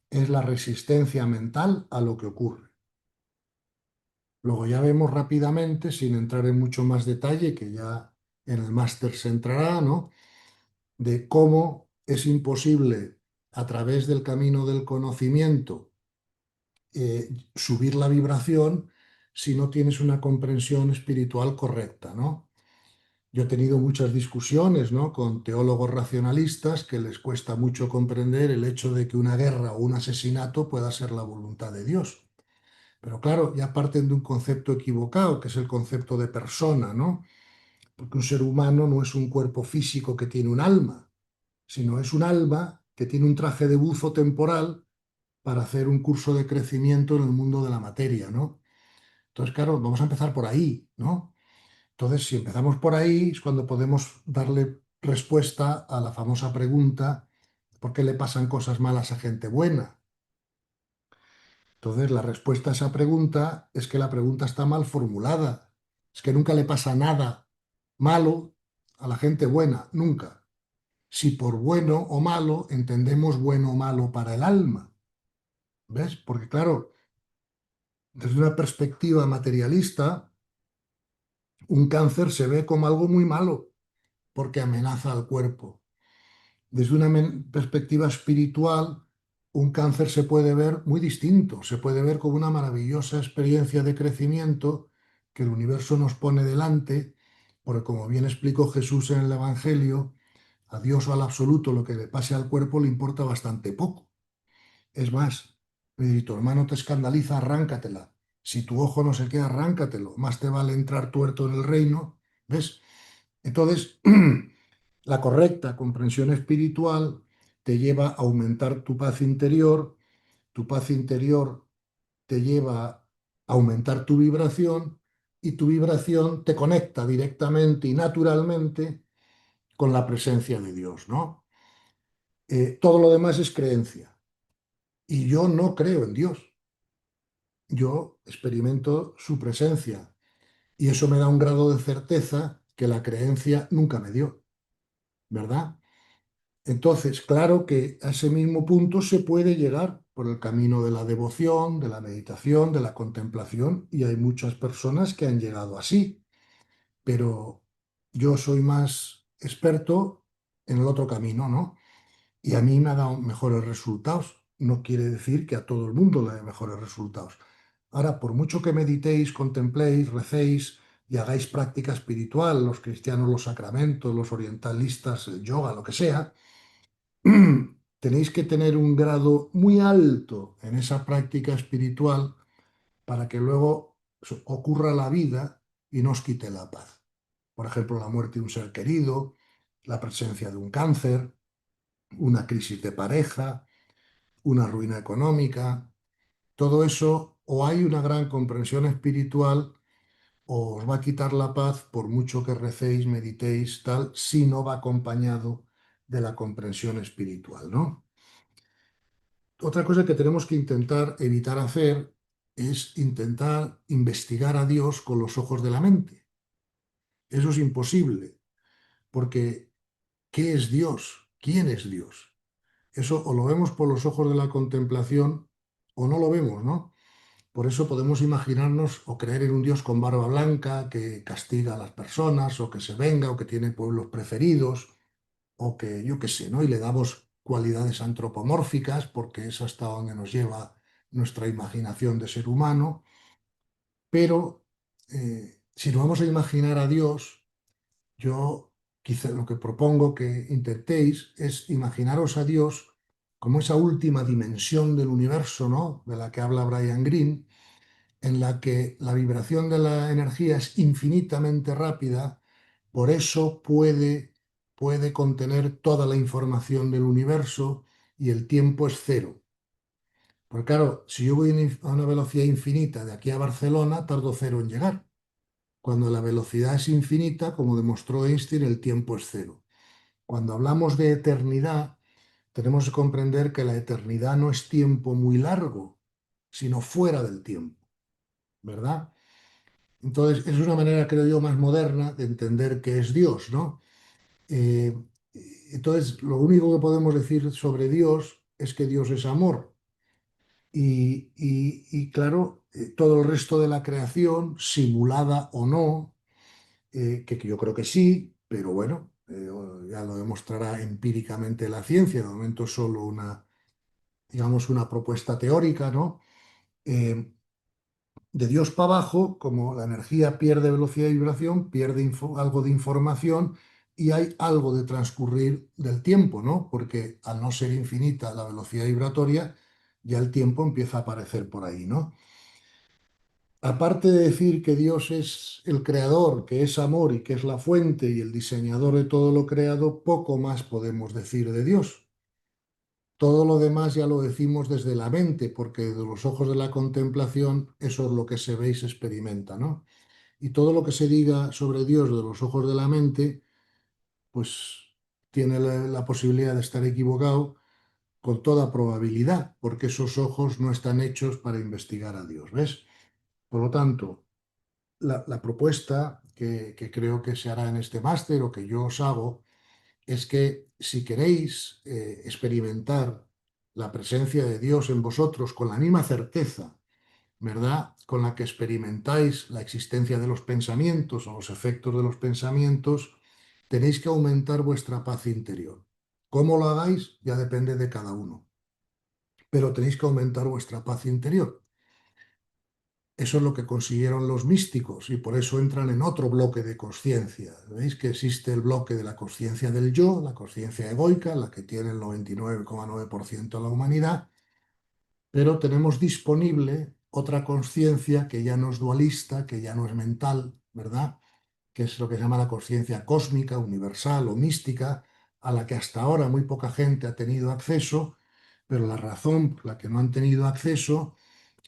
es la resistencia mental a lo que ocurre. Luego ya vemos rápidamente, sin entrar en mucho más detalle, que ya en el máster se entrará, ¿no? De cómo es imposible a través del camino del conocimiento subir la vibración si no tienes una comprensión espiritual correcta, ¿no? Yo he tenido muchas discusiones, ¿no?, con teólogos racionalistas que les cuesta mucho comprender el hecho de que una guerra o un asesinato pueda ser la voluntad de Dios. Pero claro, ya parten de un concepto equivocado, que es el concepto de persona, ¿no? Porque un ser humano no es un cuerpo físico que tiene un alma, sino es un alma que tiene un traje de buzo temporal para hacer un curso de crecimiento en el mundo de la materia, ¿no? Entonces, claro, vamos a empezar por ahí, ¿no? Entonces, si empezamos por ahí, es cuando podemos darle respuesta a la famosa pregunta, ¿por qué le pasan cosas malas a gente buena? Entonces, la respuesta a esa pregunta es que la pregunta está mal formulada. Es que nunca le pasa nada malo a la gente buena, nunca. Si por bueno o malo entendemos bueno o malo para el alma, ¿ves? Porque claro, desde una perspectiva materialista, un cáncer se ve como algo muy malo porque amenaza al cuerpo. Desde una perspectiva espiritual, un cáncer se puede ver muy distinto, se puede ver como una maravillosa experiencia de crecimiento que el universo nos pone delante, porque como bien explicó Jesús en el Evangelio, a Dios o al absoluto lo que le pase al cuerpo le importa bastante poco. Es más, si tu hermano te escandaliza, arráncatela. Si tu ojo no se queda, arráncatelo. Más te vale entrar tuerto en el reino. ¿Ves? Entonces, la correcta comprensión espiritual te lleva a aumentar tu paz interior te lleva a aumentar tu vibración y tu vibración te conecta directamente y naturalmente con la presencia de Dios, ¿no? Todo lo demás es creencia y yo no creo en Dios, yo experimento su presencia y eso me da un grado de certeza que la creencia nunca me dio, ¿verdad? Entonces, claro que a ese mismo punto se puede llegar por el camino de la devoción, de la meditación, de la contemplación, y hay muchas personas que han llegado así, pero yo soy más experto en el otro camino, ¿no? Y a mí me ha dado mejores resultados. No quiere decir que a todo el mundo le dé mejores resultados. Ahora, por mucho que meditéis, contempléis, recéis y hagáis práctica espiritual, los cristianos los sacramentos, los orientalistas el yoga, lo que sea, tenéis que tener un grado muy alto en esa práctica espiritual para que luego ocurra la vida y no os quite la paz. Por ejemplo, la muerte de un ser querido, la presencia de un cáncer, una crisis de pareja, una ruina económica, todo eso, o hay una gran comprensión espiritual os va a quitar la paz por mucho que recéis, meditéis, tal, si no va acompañado de la comprensión espiritual, ¿no? Otra cosa que tenemos que intentar evitar hacer es intentar investigar a Dios con los ojos de la mente. Eso es imposible, porque ¿qué es Dios? ¿Quién es Dios? Eso o lo vemos por los ojos de la contemplación o no lo vemos, ¿no? Por eso podemos imaginarnos o creer en un Dios con barba blanca que castiga a las personas o que se venga o que tiene pueblos preferidos o que yo qué sé, ¿no? Y le damos cualidades antropomórficas porque es hasta donde nos lleva nuestra imaginación de ser humano. Pero si nos vamos a imaginar a Dios, yo quizá lo que propongo que intentéis es imaginaros a Dios como esa última dimensión del universo, ¿no? De la que habla Brian Greene, en la que la vibración de la energía es infinitamente rápida, por eso puede contener toda la información del universo y el tiempo es cero. Porque claro, si yo voy a una velocidad infinita de aquí a Barcelona, tardo cero en llegar. Cuando la velocidad es infinita, como demostró Einstein, el tiempo es cero. Cuando hablamos de eternidad, tenemos que comprender que la eternidad no es tiempo muy largo, sino fuera del tiempo, ¿verdad? Entonces, es una manera, creo yo, más moderna de entender qué es Dios, ¿no? Eh, entonces, lo único que podemos decir sobre Dios es que Dios es amor. Y claro, todo el resto de la creación, simulada o no, que yo creo que sí, pero bueno, ya lo demostrará empíricamente la ciencia, de momento es solo una, digamos, una propuesta teórica, ¿no? Eh, de Dios para abajo, como la energía pierde velocidad de vibración, pierde algo de información y hay algo de transcurrir del tiempo, ¿no? Porque al no ser infinita la velocidad vibratoria, ya el tiempo empieza a aparecer por ahí, ¿no? Aparte de decir que Dios es el creador, que es amor y que es la fuente y el diseñador de todo lo creado, poco más podemos decir de Dios. Todo lo demás ya lo decimos desde la mente, porque de los ojos de la contemplación eso es lo que se ve y se experimenta, ¿no? Y todo lo que se diga sobre Dios de los ojos de la mente, pues tiene la posibilidad de estar equivocado con toda probabilidad, porque esos ojos no están hechos para investigar a Dios, ¿ves? Por lo tanto, la propuesta que creo que se hará en este máster o que yo os hago es que si queréis experimentar la presencia de Dios en vosotros con la misma certeza, ¿verdad?, con la que experimentáis la existencia de los pensamientos o los efectos de los pensamientos, tenéis que aumentar vuestra paz interior. ¿Cómo lo hagáis? Ya depende de cada uno, pero tenéis que aumentar vuestra paz interior. Eso es lo que consiguieron los místicos y por eso entran en otro bloque de conciencia. Veis que existe el bloque de la conciencia del yo, la conciencia egoica, la que tiene el 99,9% de la humanidad, pero tenemos disponible otra conciencia que ya no es dualista, que ya no es mental, ¿verdad? Que es lo que se llama la conciencia cósmica, universal o mística, a la que hasta ahora muy poca gente ha tenido acceso, pero la razón por la que no han tenido acceso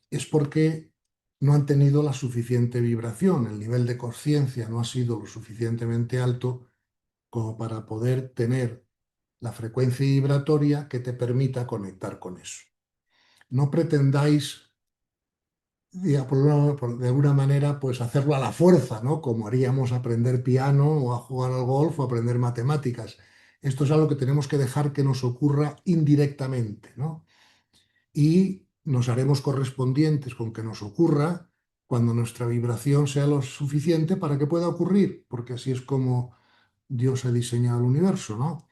es porque no han tenido la suficiente vibración, el nivel de conciencia no ha sido lo suficientemente alto como para poder tener la frecuencia vibratoria que te permita conectar con eso. No pretendáis, de alguna manera, pues hacerlo a la fuerza, ¿no? Como haríamos aprender piano o a jugar al golf o aprender matemáticas. Esto es algo que tenemos que dejar que nos ocurra indirectamente, ¿no? Y nos haremos correspondientes con que nos ocurra cuando nuestra vibración sea lo suficiente para que pueda ocurrir, porque así es como Dios ha diseñado el universo, ¿no?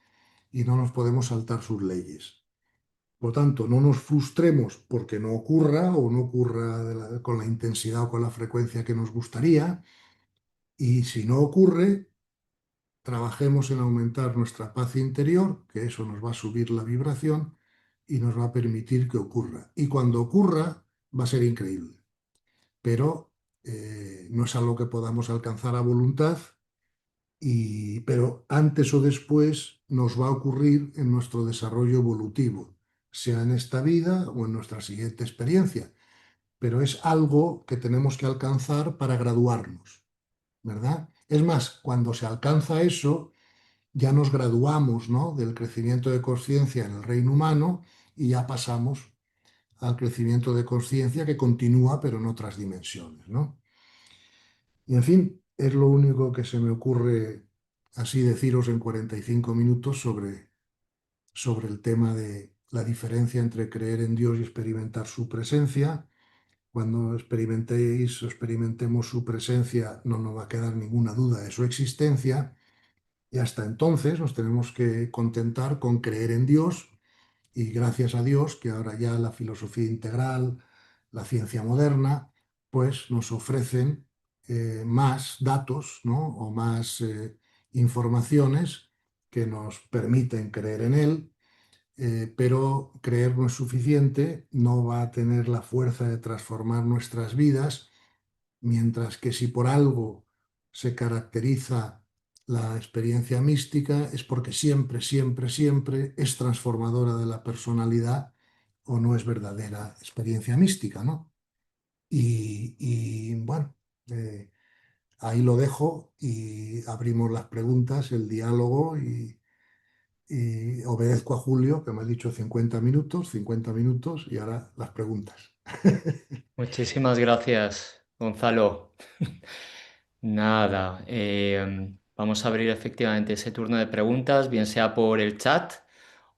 Y no nos podemos saltar sus leyes. Por lo tanto, no nos frustremos porque no ocurra o no ocurra con la intensidad o con la frecuencia que nos gustaría. Y si no ocurre, trabajemos en aumentar nuestra paz interior, que eso nos va a subir la vibración y nos va a permitir que ocurra. Y cuando ocurra, va a ser increíble. Pero no es algo que podamos alcanzar a voluntad, pero antes o después nos va a ocurrir en nuestro desarrollo evolutivo, sea en esta vida o en nuestra siguiente experiencia. pero es algo que tenemos que alcanzar para graduarnos, ¿verdad? Es más, cuando se alcanza eso, ya nos graduamos, ¿no?, del crecimiento de conciencia en el reino humano y ya pasamos al crecimiento de conciencia que continúa, pero en otras dimensiones, ¿no? Y en fin, es lo único que se me ocurre así deciros en 45 minutos sobre el tema de la diferencia entre creer en Dios y experimentar su presencia. Cuando experimentéis o experimentemos su presencia, no nos va a quedar ninguna duda de su existencia. Y hasta entonces nos tenemos que contentar con creer en Dios y gracias a Dios que ahora ya la filosofía integral, la ciencia moderna, pues nos ofrecen más datos, ¿no?, o más informaciones que nos permiten creer en Él, pero creer no es suficiente, no va a tener la fuerza de transformar nuestras vidas. Mientras que si por algo se caracteriza la experiencia mística es porque siempre, siempre, siempre es transformadora de la personalidad o no es verdadera experiencia mística, ¿no? Bueno, eh, ahí lo dejo y abrimos las preguntas, el diálogo y obedezco a Julio, que me ha dicho 50 minutos y ahora las preguntas. Muchísimas gracias, Gonzalo. Nada, vamos a abrir efectivamente ese turno de preguntas, bien sea por el chat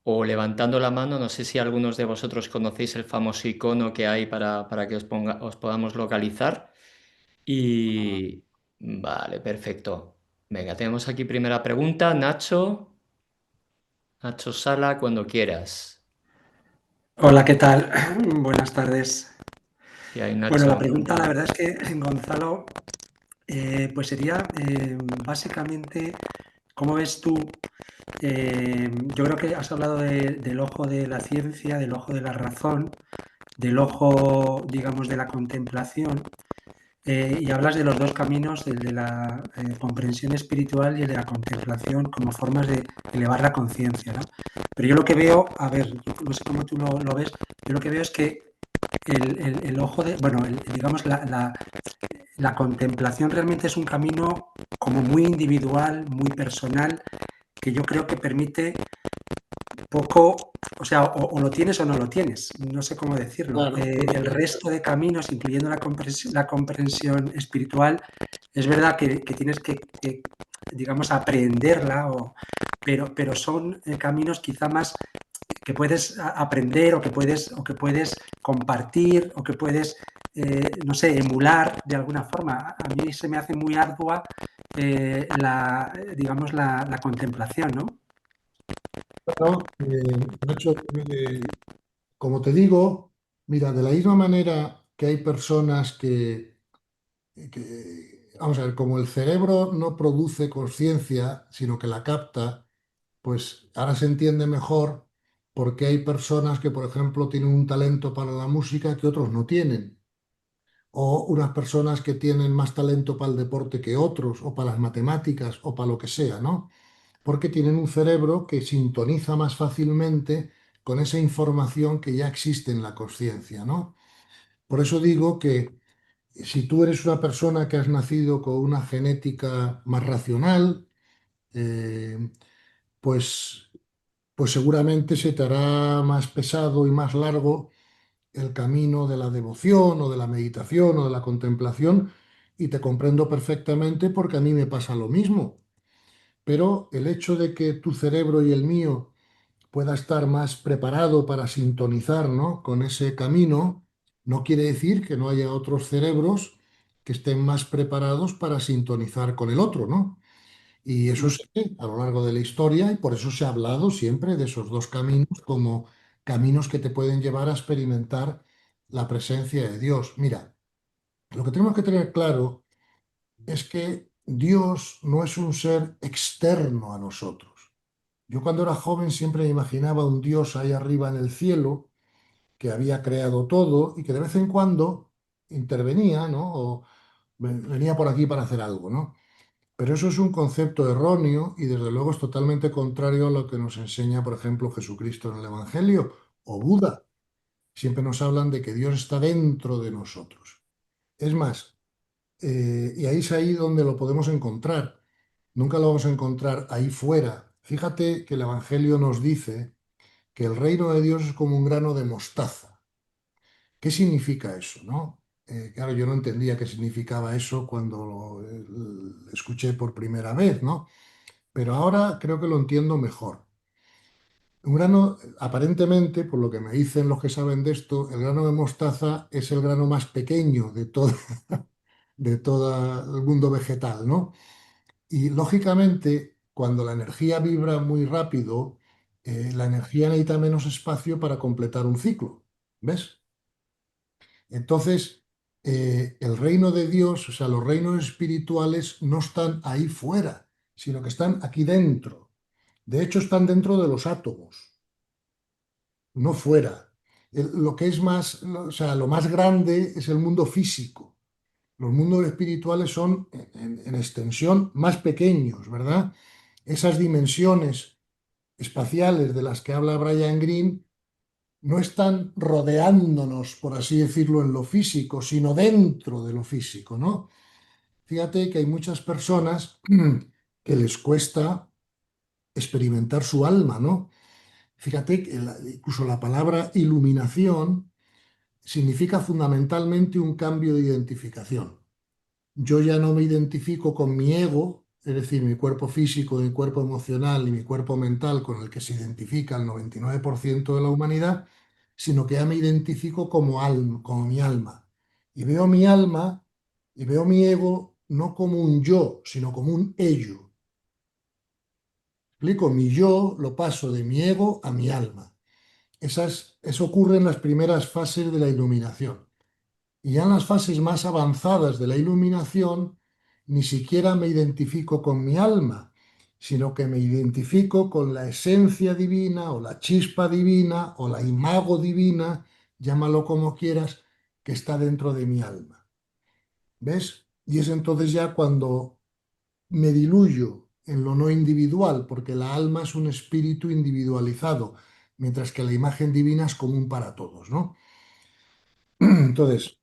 o levantando la mano. No sé si algunos de vosotros conocéis el famoso icono que hay para que os podamos localizar. Y vale, perfecto. Venga, tenemos aquí primera pregunta. Nacho, Nacho Sala, cuando quieras. Hola, ¿qué tal? Buenas tardes. Y ahí, Bueno, la Nacho. pregunta, la verdad es que, Gonzalo, pues sería básicamente, ¿cómo ves tú? Yo creo que has hablado del ojo de la ciencia, del ojo de la razón, del ojo, digamos, de la contemplación, y hablas de los dos caminos, el de la comprensión espiritual y el de la contemplación como formas de elevar la conciencia, ¿no? Pero yo lo que veo, a ver, yo no sé cómo tú lo ves, yo lo que veo es que el ojo de, bueno, digamos, la contemplación realmente es un camino como muy individual, muy personal, que yo creo que permite poco, o sea, o lo tienes o no lo tienes, no sé cómo decirlo. Claro, El resto de caminos, incluyendo la comprensión espiritual, es verdad que tienes que, digamos, aprenderla, pero son caminos quizá más que puedes aprender o que puedes compartir o que puedes, no sé, emular de alguna forma. A mí se me hace muy ardua digamos, la contemplación, ¿no? ¿no? Nacho, como te digo, mira, de la misma manera que hay personas vamos a ver, como el cerebro no produce conciencia, sino que la capta, pues ahora se entiende mejor por qué hay personas que, por ejemplo, tienen un talento para la música que otros no tienen, o unas personas que tienen más talento para el deporte que otros, o para las matemáticas, o para lo que sea, ¿no? Porque tienen un cerebro que sintoniza más fácilmente con esa información que ya existe en la conciencia, ¿no? Por eso digo que si tú eres una persona que has nacido con una genética más racional, eh, pues, pues seguramente se te hará más pesado y más largo el camino de la devoción o de la meditación o de la contemplación y te comprendo perfectamente porque a mí me pasa lo mismo. Pero el hecho de que tu cerebro y el mío pueda estar más preparado para sintonizar, ¿no?, con ese camino, no quiere decir que no haya otros cerebros que estén más preparados para sintonizar con el otro, ¿no? Y eso se ve a lo largo de la historia y por eso se ha hablado siempre de esos dos caminos como caminos que te pueden llevar a experimentar la presencia de Dios. Mira, lo que tenemos que tener claro es que Dios no es un ser externo a nosotros. Yo cuando era joven siempre me imaginaba un Dios ahí arriba en el cielo que había creado todo y que de vez en cuando intervenía, ¿no? O venía por aquí para hacer algo, ¿no? Pero eso es un concepto erróneo y desde luego es totalmente contrario a lo que nos enseña, por ejemplo, Jesucristo en el Evangelio o Buda. siempre nos hablan de que Dios está dentro de nosotros. Es más, y ahí es ahí donde lo podemos encontrar. Nunca lo vamos a encontrar ahí fuera. Fíjate que el Evangelio nos dice que el reino de Dios es como un grano de mostaza. ¿Qué significa eso, no? Claro, yo no entendía qué significaba eso cuando lo escuché por primera vez, ¿no? Pero ahora creo que lo entiendo mejor. Un grano, aparentemente, por lo que me dicen los que saben de esto, el grano de mostaza es el grano más pequeño de todo el mundo vegetal, ¿no? Y lógicamente, cuando la energía vibra muy rápido, la energía necesita menos espacio para completar un ciclo, ¿ves? Entonces, el reino de Dios, o sea, los reinos espirituales no están ahí fuera, sino que están aquí dentro. De hecho, están dentro de los átomos, no fuera. Lo que es más, o sea, lo más grande es el mundo físico. Los mundos espirituales son en extensión más pequeños, ¿verdad? Esas dimensiones espaciales de las que habla Brian Greene no están rodeándonos, por así decirlo, en lo físico, sino dentro de lo físico, ¿no? Fíjate que hay muchas personas que les cuesta experimentar su alma, ¿no? Fíjate que incluso la palabra iluminación significa fundamentalmente un cambio de identificación. Yo ya no me identifico con mi ego, es decir, mi cuerpo físico, mi cuerpo emocional y mi cuerpo mental con el que se identifica el 99% de la humanidad, sino que ya me identifico como alma, como mi alma. Y veo mi alma y veo mi ego no como un yo, sino como un ello. ¿Explico? Mi yo lo paso de mi ego a mi alma. Eso ocurre en las primeras fases de la iluminación. Y ya en las fases más avanzadas de la iluminación, ni siquiera me identifico con mi alma, sino que me identifico con la esencia divina o la chispa divina o la imago divina, llámalo como quieras, que está dentro de mi alma. ¿Ves? Y es entonces ya cuando me diluyo en lo no individual, porque la alma es un espíritu individualizado, mientras que la imagen divina es común para todos, ¿no? Entonces,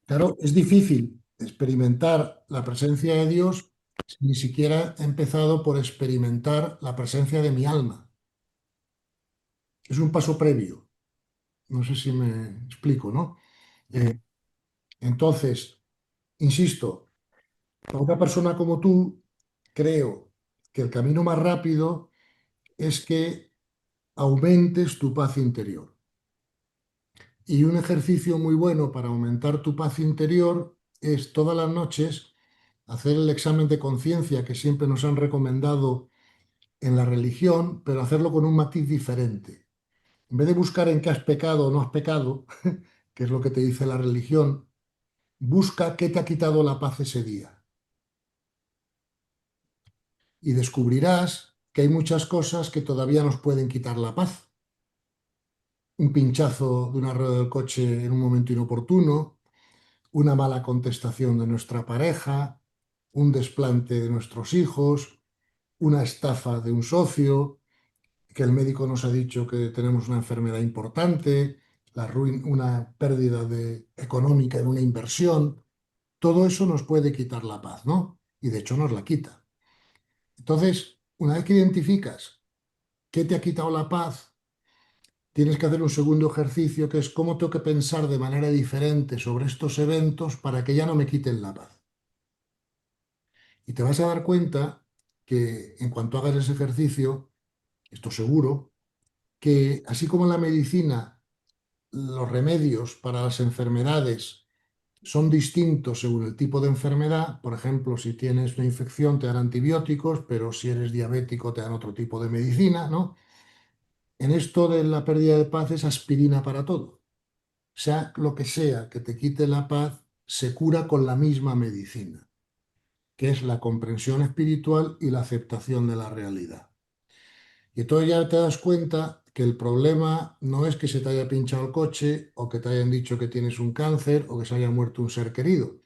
claro, es difícil experimentar la presencia de Dios si ni siquiera he empezado por experimentar la presencia de mi alma. Es un paso previo. No sé si me explico, ¿no? Eh, entonces, insisto, para una persona como tú, creo que el camino más rápido es que aumentes tu paz interior. Y un ejercicio muy bueno para aumentar tu paz interior es todas las noches hacer el examen de conciencia que siempre nos han recomendado en la religión, pero hacerlo con un matiz diferente. En vez de buscar en qué has pecado o no has pecado, que es lo que te dice la religión, busca qué te ha quitado la paz ese día. Y descubrirás que hay muchas cosas que todavía nos pueden quitar la paz. Un pinchazo de una rueda del coche en un momento inoportuno, una mala contestación de nuestra pareja, un desplante de nuestros hijos, una estafa de un socio, que el médico nos ha dicho que tenemos una enfermedad importante, una pérdida económica en una inversión. Todo eso nos puede quitar la paz, ¿no? Y de hecho nos la quita. Entonces, una vez que identificas qué te ha quitado la paz, tienes que hacer un segundo ejercicio que es cómo tengo que pensar de manera diferente sobre estos eventos para que ya no me quiten la paz. Y te vas a dar cuenta que en cuanto hagas ese ejercicio, esto seguro, que así como en la medicina los remedios para las enfermedades son distintos según el tipo de enfermedad, por ejemplo, si tienes una infección te dan antibióticos, pero si eres diabético te dan otro tipo de medicina, ¿no? En esto de la pérdida de paz es aspirina para todo. Sea lo que sea que te quite la paz, se cura con la misma medicina, que es la comprensión espiritual y la aceptación de la realidad. Y entonces ya te das cuenta que el problema no es que se te haya pinchado el coche o que te hayan dicho que tienes un cáncer o que se haya muerto un ser querido.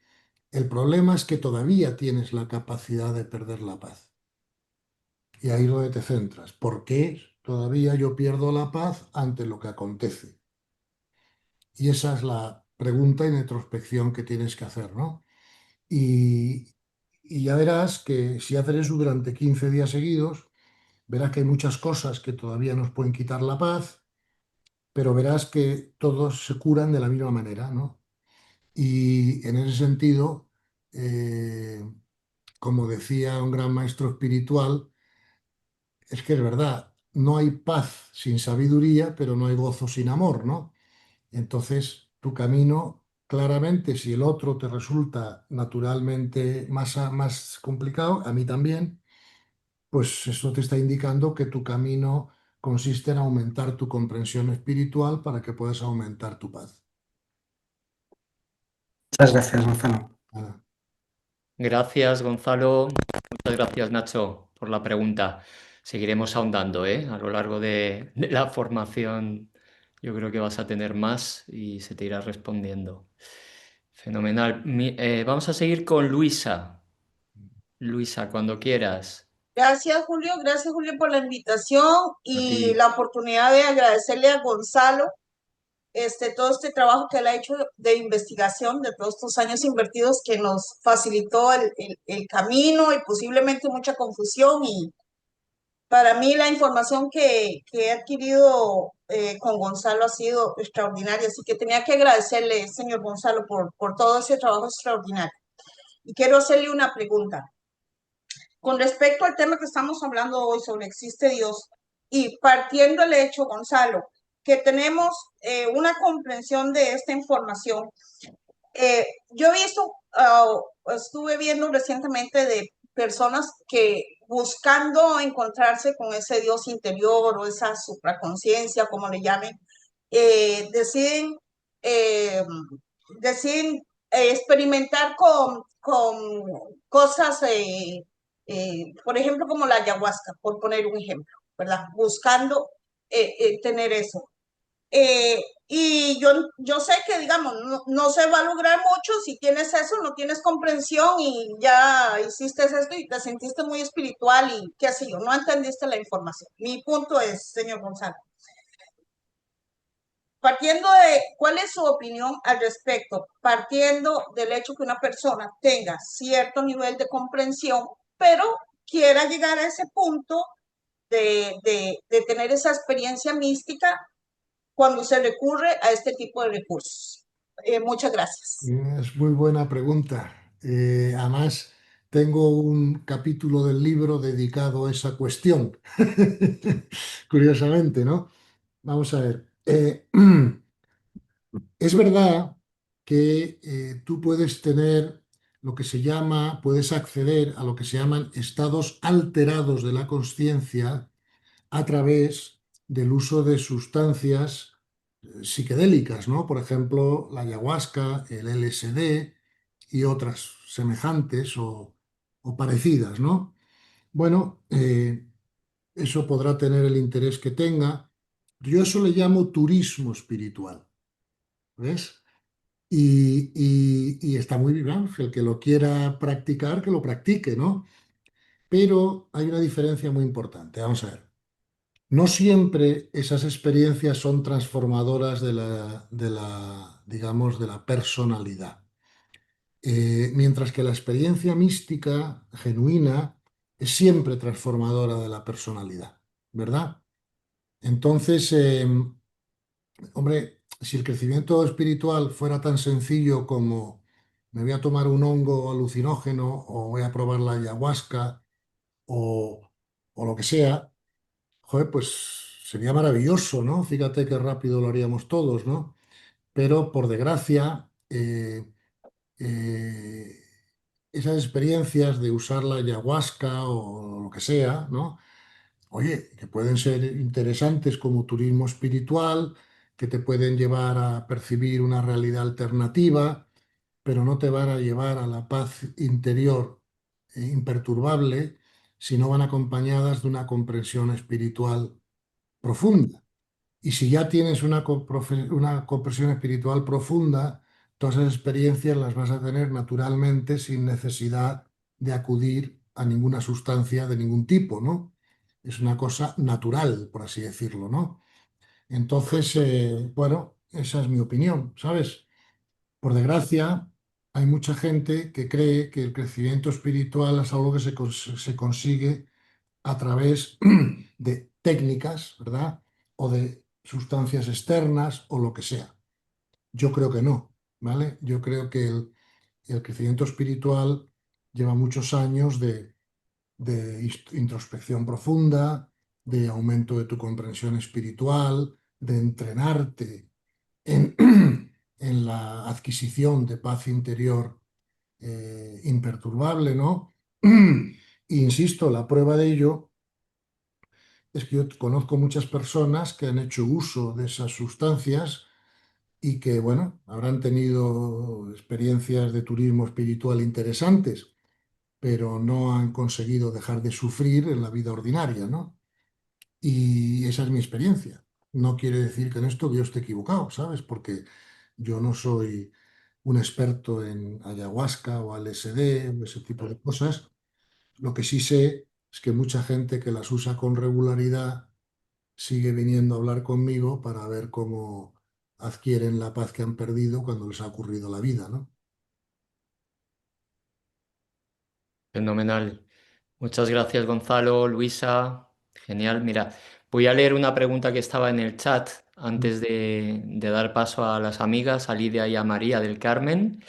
El problema es que todavía tienes la capacidad de perder la paz. Y ahí es donde te centras. ¿Por qué todavía yo pierdo la paz ante lo que acontece? Y esa es la pregunta y la introspección que tienes que hacer, ¿no? Y, y ya verás que si haces eso durante 15 días seguidos, verás que hay muchas cosas que todavía nos pueden quitar la paz, pero verás que todos se curan de la misma manera, ¿no? Y en ese sentido, eh, como decía un gran maestro espiritual, es que es verdad, no hay paz sin sabiduría, pero no hay gozo sin amor, ¿no? Entonces, tu camino, claramente, si el otro te resulta naturalmente más complicado, a mí también, pues eso te está indicando que tu camino consiste en aumentar tu comprensión espiritual para que puedas aumentar tu paz. Muchas gracias, Gonzalo. Nada. Gracias, Gonzalo. Muchas gracias, Nacho, por la pregunta. Seguiremos ahondando, ¿eh? A lo largo de la formación. Yo creo que vas a tener más y se te irá respondiendo. Fenomenal. Vamos a seguir con Luisa. Luisa, cuando quieras. Gracias Julio por la invitación A ti. y la oportunidad de agradecerle a Gonzalo todo este trabajo que él ha hecho de investigación de todos estos años invertidos que nos facilitó el camino y posiblemente mucha confusión y para mí la información que he adquirido con Gonzalo ha sido extraordinaria, así que tenía que agradecerle, señor Gonzalo, por todo ese trabajo extraordinario. Y quiero hacerle una pregunta. Con respecto al tema que estamos hablando hoy sobre existe Dios y partiendo el hecho, Gonzalo, que tenemos una comprensión de esta información, yo he visto, estuve viendo recientemente de personas que buscando encontrarse con ese Dios interior o esa supraconciencia, como le llamen, deciden, eh, deciden experimentar con cosas, por ejemplo, como la ayahuasca, por poner un ejemplo, ¿verdad? Buscando tener eso. Y yo sé que, digamos, no se va a lograr mucho si tienes eso, no tienes comprensión y ya hiciste esto y te sentiste muy espiritual y qué sé yo, no entendiste la información. Mi punto es, señor Gonzalo, partiendo de cuál es su opinión al respecto, partiendo del hecho que una persona tenga cierto nivel de comprensión, pero quiera llegar a ese punto de tener esa experiencia mística cuando se recurre a este tipo de recursos. Muchas gracias. Es muy buena pregunta. Además, tengo un capítulo del libro dedicado a esa cuestión. Curiosamente, ¿no? Vamos a ver. Es verdad que tú puedes tener lo que se llama, puedes acceder a lo que se llaman estados alterados de la consciencia a través del uso de sustancias psiquedélicas, ¿no? Por ejemplo, la ayahuasca, el LSD y otras semejantes o parecidas, ¿no? Bueno, eso podrá tener el interés que tenga. Yo eso le llamo turismo espiritual, ¿ves? Y está muy bien, el que lo quiera practicar, que lo practique, ¿no? Pero hay una diferencia muy importante. Vamos a ver. No siempre esas experiencias son transformadoras digamos, de la personalidad. Mientras que la experiencia mística genuina es siempre transformadora de la personalidad, ¿verdad? Entonces, hombre, si el crecimiento espiritual fuera tan sencillo como me voy a tomar un hongo alucinógeno o voy a probar la ayahuasca o, o lo que sea, joder, pues sería maravilloso, ¿no? Fíjate qué rápido lo haríamos todos, ¿no? Pero por desgracia, eh, esas experiencias de usar la ayahuasca o lo que sea, ¿no? Oye, que pueden ser interesantes como turismo espiritual, que te pueden llevar a percibir una realidad alternativa, pero no te van a llevar a la paz interior imperturbable si no van acompañadas de una comprensión espiritual profunda. Y si ya tienes una comprensión espiritual profunda, todas esas experiencias las vas a tener naturalmente sin necesidad de acudir a ninguna sustancia de ningún tipo, ¿no? Es una cosa natural, por así decirlo, ¿no? Entonces, bueno, esa es mi opinión, ¿sabes? Por desgracia, hay mucha gente que cree que el crecimiento espiritual es algo que se consigue a través de técnicas, ¿verdad? O de sustancias externas o lo que sea. Yo creo que no, ¿vale? Yo creo que el crecimiento espiritual lleva muchos años de introspección profunda, de aumento de tu comprensión espiritual, de entrenarte en, en la adquisición de paz interior imperturbable, ¿no? Insisto, la prueba de ello es que yo conozco muchas personas que han hecho uso de esas sustancias y que, bueno, habrán tenido experiencias de turismo espiritual interesantes, pero no han conseguido dejar de sufrir en la vida ordinaria, ¿no? Y esa es mi experiencia. No quiere decir que en esto yo esté equivocado, ¿sabes? Porque yo no soy un experto en ayahuasca o LSD o ese tipo de cosas. Lo que sí sé es que mucha gente que las usa con regularidad sigue viniendo a hablar conmigo para ver cómo adquieren la paz que han perdido cuando les ha ocurrido la vida, ¿no? Fenomenal. Muchas gracias, Gonzalo, Luisa. Genial. Mira, voy a leer una pregunta que estaba en el chat antes de dar paso a las amigas, a Lidia y a María del Carmen.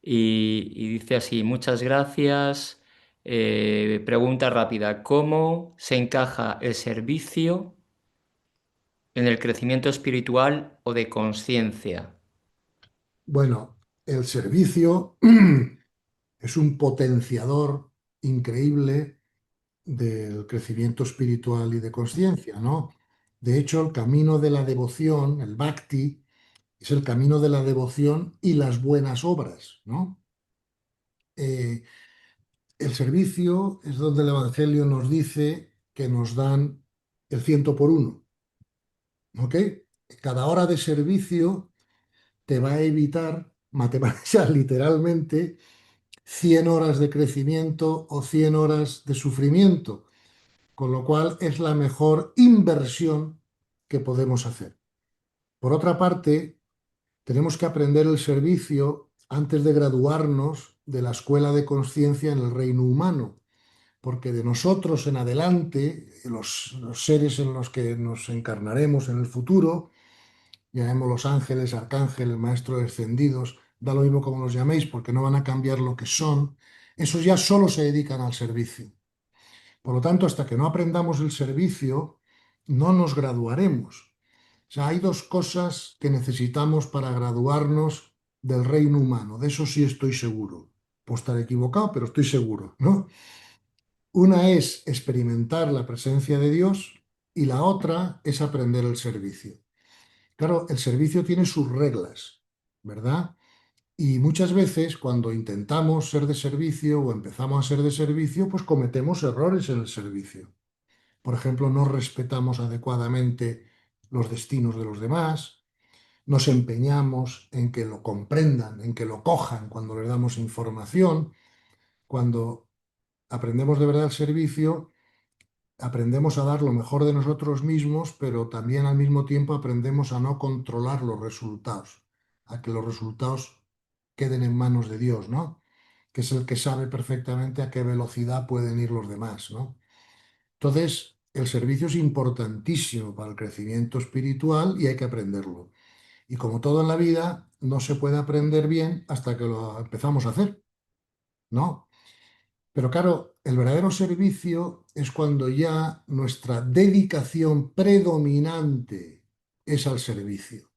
Y dice así, muchas gracias. Pregunta rápida, ¿cómo se encaja el servicio en el crecimiento espiritual o de conciencia? Bueno, el servicio es un potenciador increíble del crecimiento espiritual y de conciencia, ¿no? De hecho, el camino de la devoción, el bhakti, es el camino de la devoción y las buenas obras, ¿no? Eh, el servicio es donde el Evangelio nos dice que nos dan el 100 por 1, ¿ok? Cada hora de servicio te va a evitar, matemáticas literalmente, 100 horas de crecimiento o 100 horas de sufrimiento, con lo cual es la mejor inversión que podemos hacer. Por otra parte, tenemos que aprender el servicio antes de graduarnos de la escuela de conciencia en el reino humano, porque de nosotros en adelante, los seres en los que nos encarnaremos en el futuro, llamémoslos ángeles, arcángeles, maestros descendidos, da lo mismo como los llaméis, porque no van a cambiar lo que son, esos ya solo se dedican al servicio. Por lo tanto, hasta que no aprendamos el servicio, no nos graduaremos. O sea, hay dos cosas que necesitamos para graduarnos del reino humano. De eso sí estoy seguro. Puedo estar equivocado, pero estoy seguro, ¿no? Una es experimentar la presencia de Dios y la otra es aprender el servicio. Claro, el servicio tiene sus reglas, ¿verdad? Y muchas veces cuando intentamos ser de servicio o empezamos a ser de servicio, pues cometemos errores en el servicio. Por ejemplo, no respetamos adecuadamente los destinos de los demás, nos empeñamos en que lo comprendan, en que lo cojan cuando les damos información. Cuando aprendemos de verdad el servicio, aprendemos a dar lo mejor de nosotros mismos, pero también al mismo tiempo aprendemos a no controlar los resultados, a que los resultados queden en manos de Dios, ¿no? Que es el que sabe perfectamente a qué velocidad pueden ir los demás, ¿no? Entonces, el servicio es importantísimo para el crecimiento espiritual y hay que aprenderlo. Y como todo en la vida, no se puede aprender bien hasta que lo empezamos a hacer, ¿no? Pero claro, el verdadero servicio es cuando ya nuestra dedicación predominante es al servicio.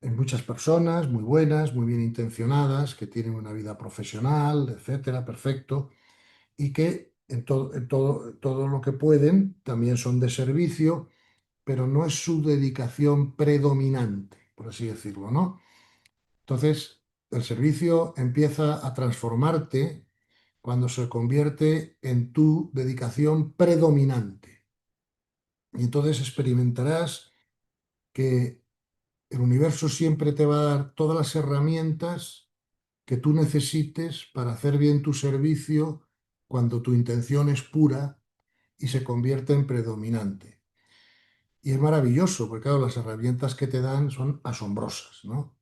Hay muchas personas muy buenas, muy bien intencionadas, que tienen una vida profesional, etcétera, perfecto, y que todo lo que pueden también son de servicio, pero no es su dedicación predominante, por así decirlo, ¿no? Entonces, el servicio empieza a transformarte cuando se convierte en tu dedicación predominante. Y entonces experimentarás que el universo siempre te va a dar todas las herramientas que tú necesites para hacer bien tu servicio cuando tu intención es pura y se convierte en predominante. Y es maravilloso, porque claro, las herramientas que te dan son asombrosas, ¿no?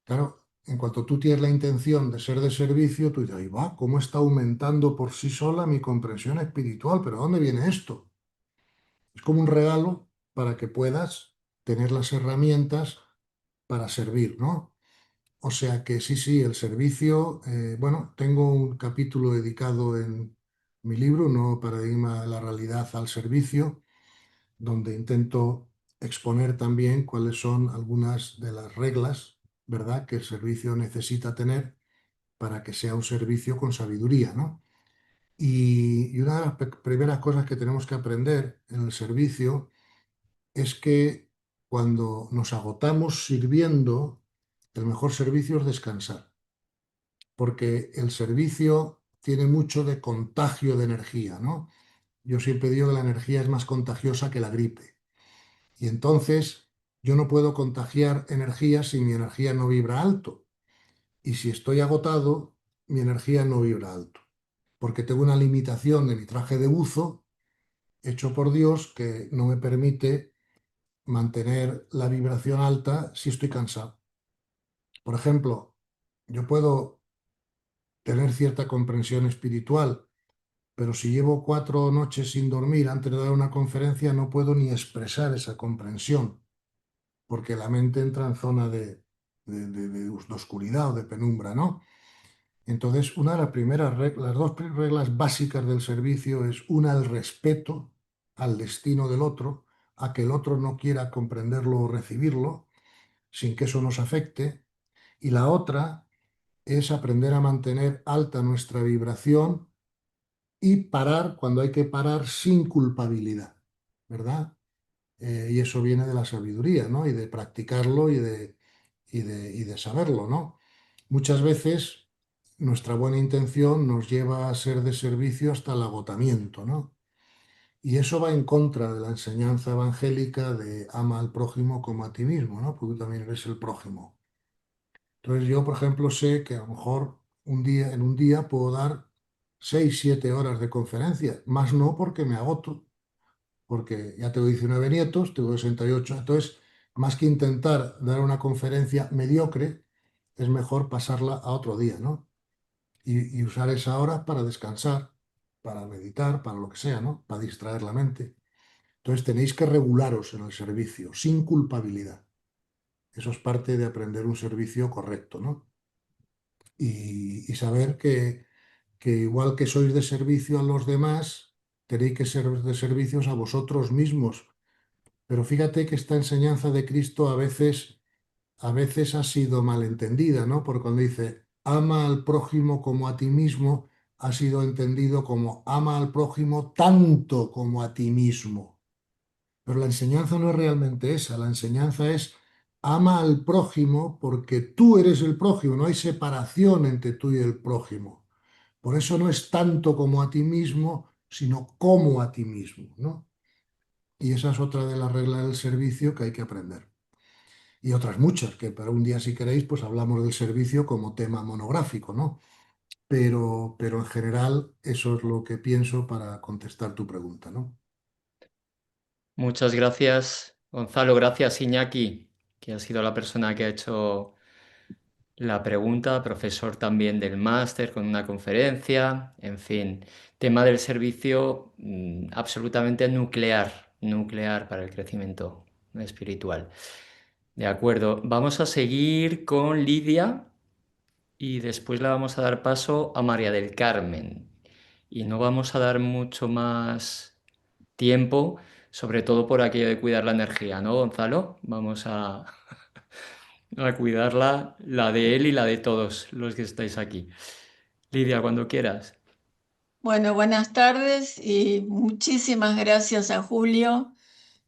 Claro, en cuanto tú tienes la intención de ser de servicio, tú dices, ahí va, ¿cómo está aumentando por sí sola mi comprensión espiritual? ¿Pero dónde viene esto? Es como un regalo para que puedas tener las herramientas para servir, ¿no? O sea que sí, sí, el servicio, bueno, tengo un capítulo dedicado en mi libro, un nuevo paradigma de la realidad al servicio, donde intento exponer también cuáles son algunas de las reglas, ¿verdad?, que el servicio necesita tener para que sea un servicio con sabiduría, ¿no? Y una de las primeras cosas que tenemos que aprender en el servicio es que cuando nos agotamos sirviendo, el mejor servicio es descansar, porque el servicio tiene mucho de contagio de energía, ¿no? Yo siempre digo que la energía es más contagiosa que la gripe. Y entonces yo no puedo contagiar energía si mi energía no vibra alto. Y si estoy agotado, mi energía no vibra alto, porque tengo una limitación de mi traje de buzo hecho por Dios que no me permite mantener la vibración alta si estoy cansado. Por ejemplo, yo puedo tener cierta comprensión espiritual, pero si llevo 4 noches sin dormir antes de dar una conferencia, no puedo ni expresar esa comprensión, porque la mente entra en zona de oscuridad o de penumbra, ¿no? Entonces, una de las primeras reglas, las dos reglas básicas del servicio es una, el respeto al destino del otro, a que el otro no quiera comprenderlo o recibirlo, sin que eso nos afecte. Y la otra es aprender a mantener alta nuestra vibración y parar cuando hay que parar sin culpabilidad, ¿verdad? Y eso viene de la sabiduría, ¿no? Y de practicarlo y de saberlo, ¿no? Muchas veces nuestra buena intención nos lleva a ser de servicio hasta el agotamiento, ¿no? Y eso va en contra de la enseñanza evangélica de ama al prójimo como a ti mismo, ¿no? Porque tú también eres el prójimo. Entonces yo, por ejemplo, sé que a lo mejor en un día puedo dar 6, 7 horas de conferencia, más no porque me agoto, porque ya tengo 19 nietos, tengo 68, entonces, más que intentar dar una conferencia mediocre, es mejor pasarla a otro día, ¿no? Y usar esa hora para descansar, para meditar, para lo que sea, ¿no? Para distraer la mente. Entonces tenéis que regularos en el servicio, sin culpabilidad. Eso es parte de aprender un servicio correcto, ¿no? Y saber que igual que sois de servicio a los demás, tenéis que ser de servicios a vosotros mismos. Pero fíjate que esta enseñanza de Cristo a veces ha sido malentendida, ¿no? Porque cuando dice ama al prójimo como a ti mismo, ha sido entendido como ama al prójimo tanto como a ti mismo. Pero la enseñanza no es realmente esa, la enseñanza es ama al prójimo porque tú eres el prójimo, no hay separación entre tú y el prójimo. Por eso no es tanto como a ti mismo, sino como a ti mismo, ¿no? Y esa es otra de las reglas del servicio que hay que aprender. Y otras muchas, que para un día, si queréis, pues hablamos del servicio como tema monográfico, ¿no? Pero en general eso es lo que pienso para contestar tu pregunta, ¿no? Muchas gracias, Gonzalo. Gracias, Iñaki, que ha sido la persona que ha hecho la pregunta, profesor también del máster con una conferencia, en fin, tema del servicio absolutamente nuclear, nuclear para el crecimiento espiritual. De acuerdo, vamos a seguir con Lidia y después le vamos a dar paso a María del Carmen. Y no vamos a dar mucho más tiempo, sobre todo por aquello de cuidar la energía, ¿no, Gonzalo? Vamos a cuidarla, la de él y la de todos los que estáis aquí. Lidia, cuando quieras. Bueno, buenas tardes y muchísimas gracias a Julio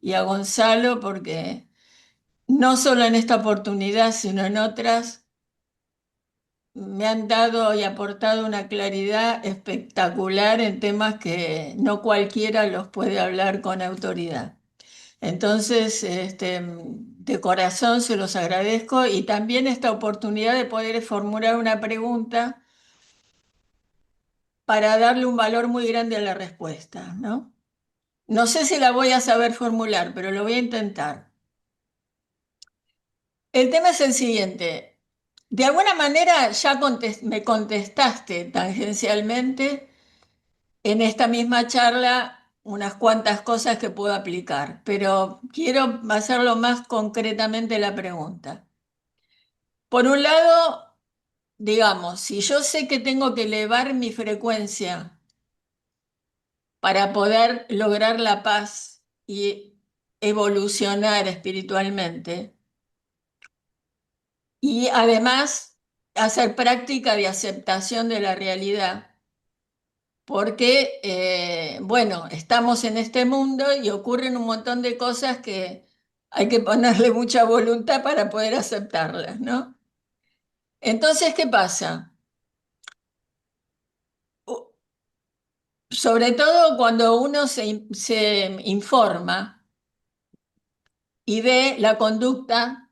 y a Gonzalo porque no solo en esta oportunidad, sino en otras, me han dado y aportado una claridad espectacular en temas que no cualquiera los puede hablar con autoridad. Entonces, de corazón se los agradezco y también esta oportunidad de poder formular una pregunta para darle un valor muy grande a la respuesta, ¿no? No sé si la voy a saber formular, pero lo voy a intentar. El tema es el siguiente. De alguna manera ya me contestaste tangencialmente en esta misma charla unas cuantas cosas que puedo aplicar, pero quiero hacerlo más concretamente la pregunta. Por un lado, digamos, si yo sé que tengo que elevar mi frecuencia para poder lograr la paz y evolucionar espiritualmente, y además hacer práctica de aceptación de la realidad, porque, bueno, estamos en este mundo y ocurren un montón de cosas que hay que ponerle mucha voluntad para poder aceptarlas, ¿no? Entonces, ¿qué pasa? Sobre todo cuando uno se informa y ve la conducta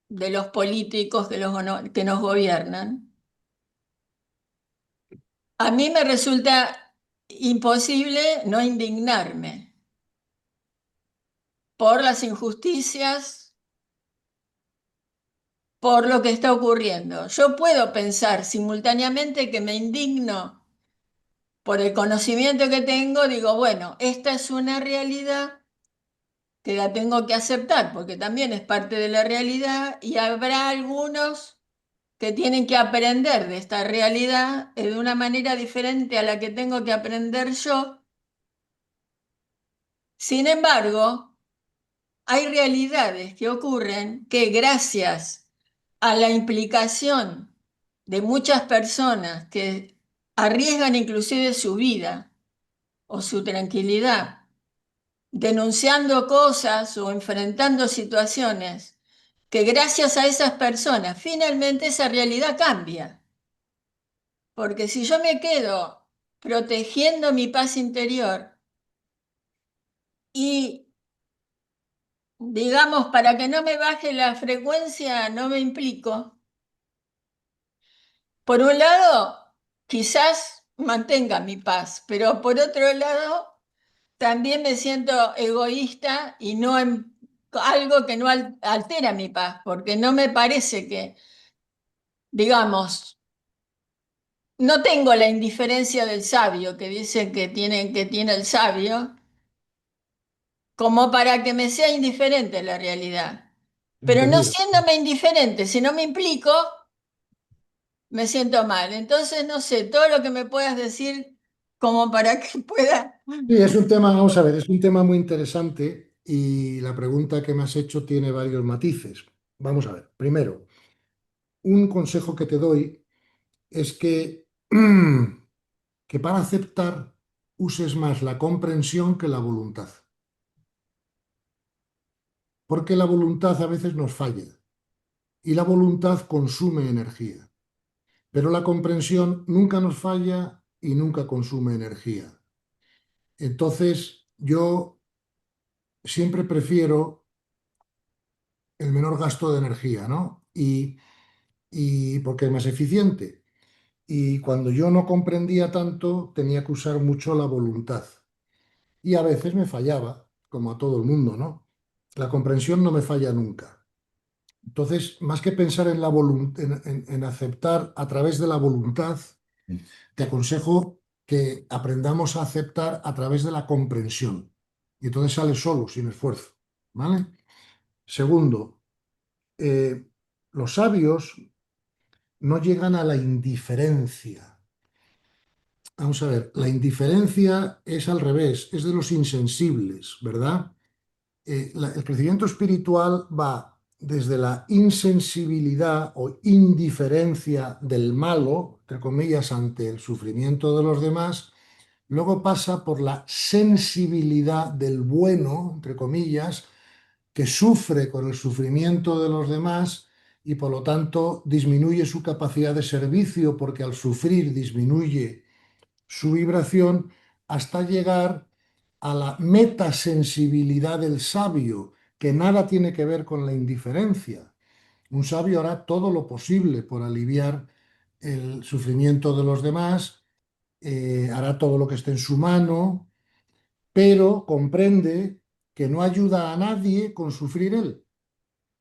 de los políticos que nos gobiernan, a mí me resulta imposible no indignarme por las injusticias, por lo que está ocurriendo. Yo puedo pensar simultáneamente que me indigno por el conocimiento que tengo, digo, bueno, esta es una realidad que la tengo que aceptar porque también es parte de la realidad y habrá algunos que tienen que aprender de esta realidad de una manera diferente a la que tengo que aprender yo. Sin embargo, hay realidades que ocurren que gracias a la implicación de muchas personas que arriesgan inclusive su vida o su tranquilidad, denunciando cosas o enfrentando situaciones, que gracias a esas personas finalmente esa realidad cambia. Porque si yo me quedo protegiendo mi paz interior y, digamos, para que no me baje la frecuencia, no me implico, por un lado, quizás mantenga mi paz, pero por otro lado, también me siento egoísta y no algo que no altera mi paz, porque no me parece que, digamos, no tengo la indiferencia del sabio que dicen que tiene el sabio, como para que me sea indiferente la realidad. Pero no Entendido. siéndome indiferente, si no me implico, me siento mal. Entonces, no sé, todo lo que me puedas decir como para que pueda... Sí, es un tema, vamos a ver, es un tema muy interesante y la pregunta que me has hecho tiene varios matices. Vamos a ver, primero, un consejo que te doy es que para aceptar uses más la comprensión que la voluntad, porque la voluntad a veces nos falla y la voluntad consume energía, pero la comprensión nunca nos falla y nunca consume energía. Entonces, yo siempre prefiero el menor gasto de energía, ¿no? Y porque es más eficiente. Y cuando yo no comprendía tanto, tenía que usar mucho la voluntad. Y a veces me fallaba, como a todo el mundo, ¿no? La comprensión no me falla nunca. Entonces, más que pensar en en aceptar a través de la voluntad, te aconsejo que aprendamos a aceptar a través de la comprensión. Y entonces sale solo, sin esfuerzo. ¿Vale? Segundo, eh, los sabios no llegan a la indiferencia. Vamos a ver, la indiferencia es al revés, es de los insensibles, ¿verdad? El crecimiento espiritual va desde la insensibilidad o indiferencia del malo, entre comillas, ante el sufrimiento de los demás, luego pasa por la sensibilidad del bueno, entre comillas, que sufre con el sufrimiento de los demás y por lo tanto disminuye su capacidad de servicio porque al sufrir disminuye su vibración hasta llegar a la metasensibilidad del sabio, que nada tiene que ver con la indiferencia. Un sabio hará todo lo posible por aliviar el sufrimiento de los demás, hará todo lo que esté en su mano, pero comprende que no ayuda a nadie con sufrir él,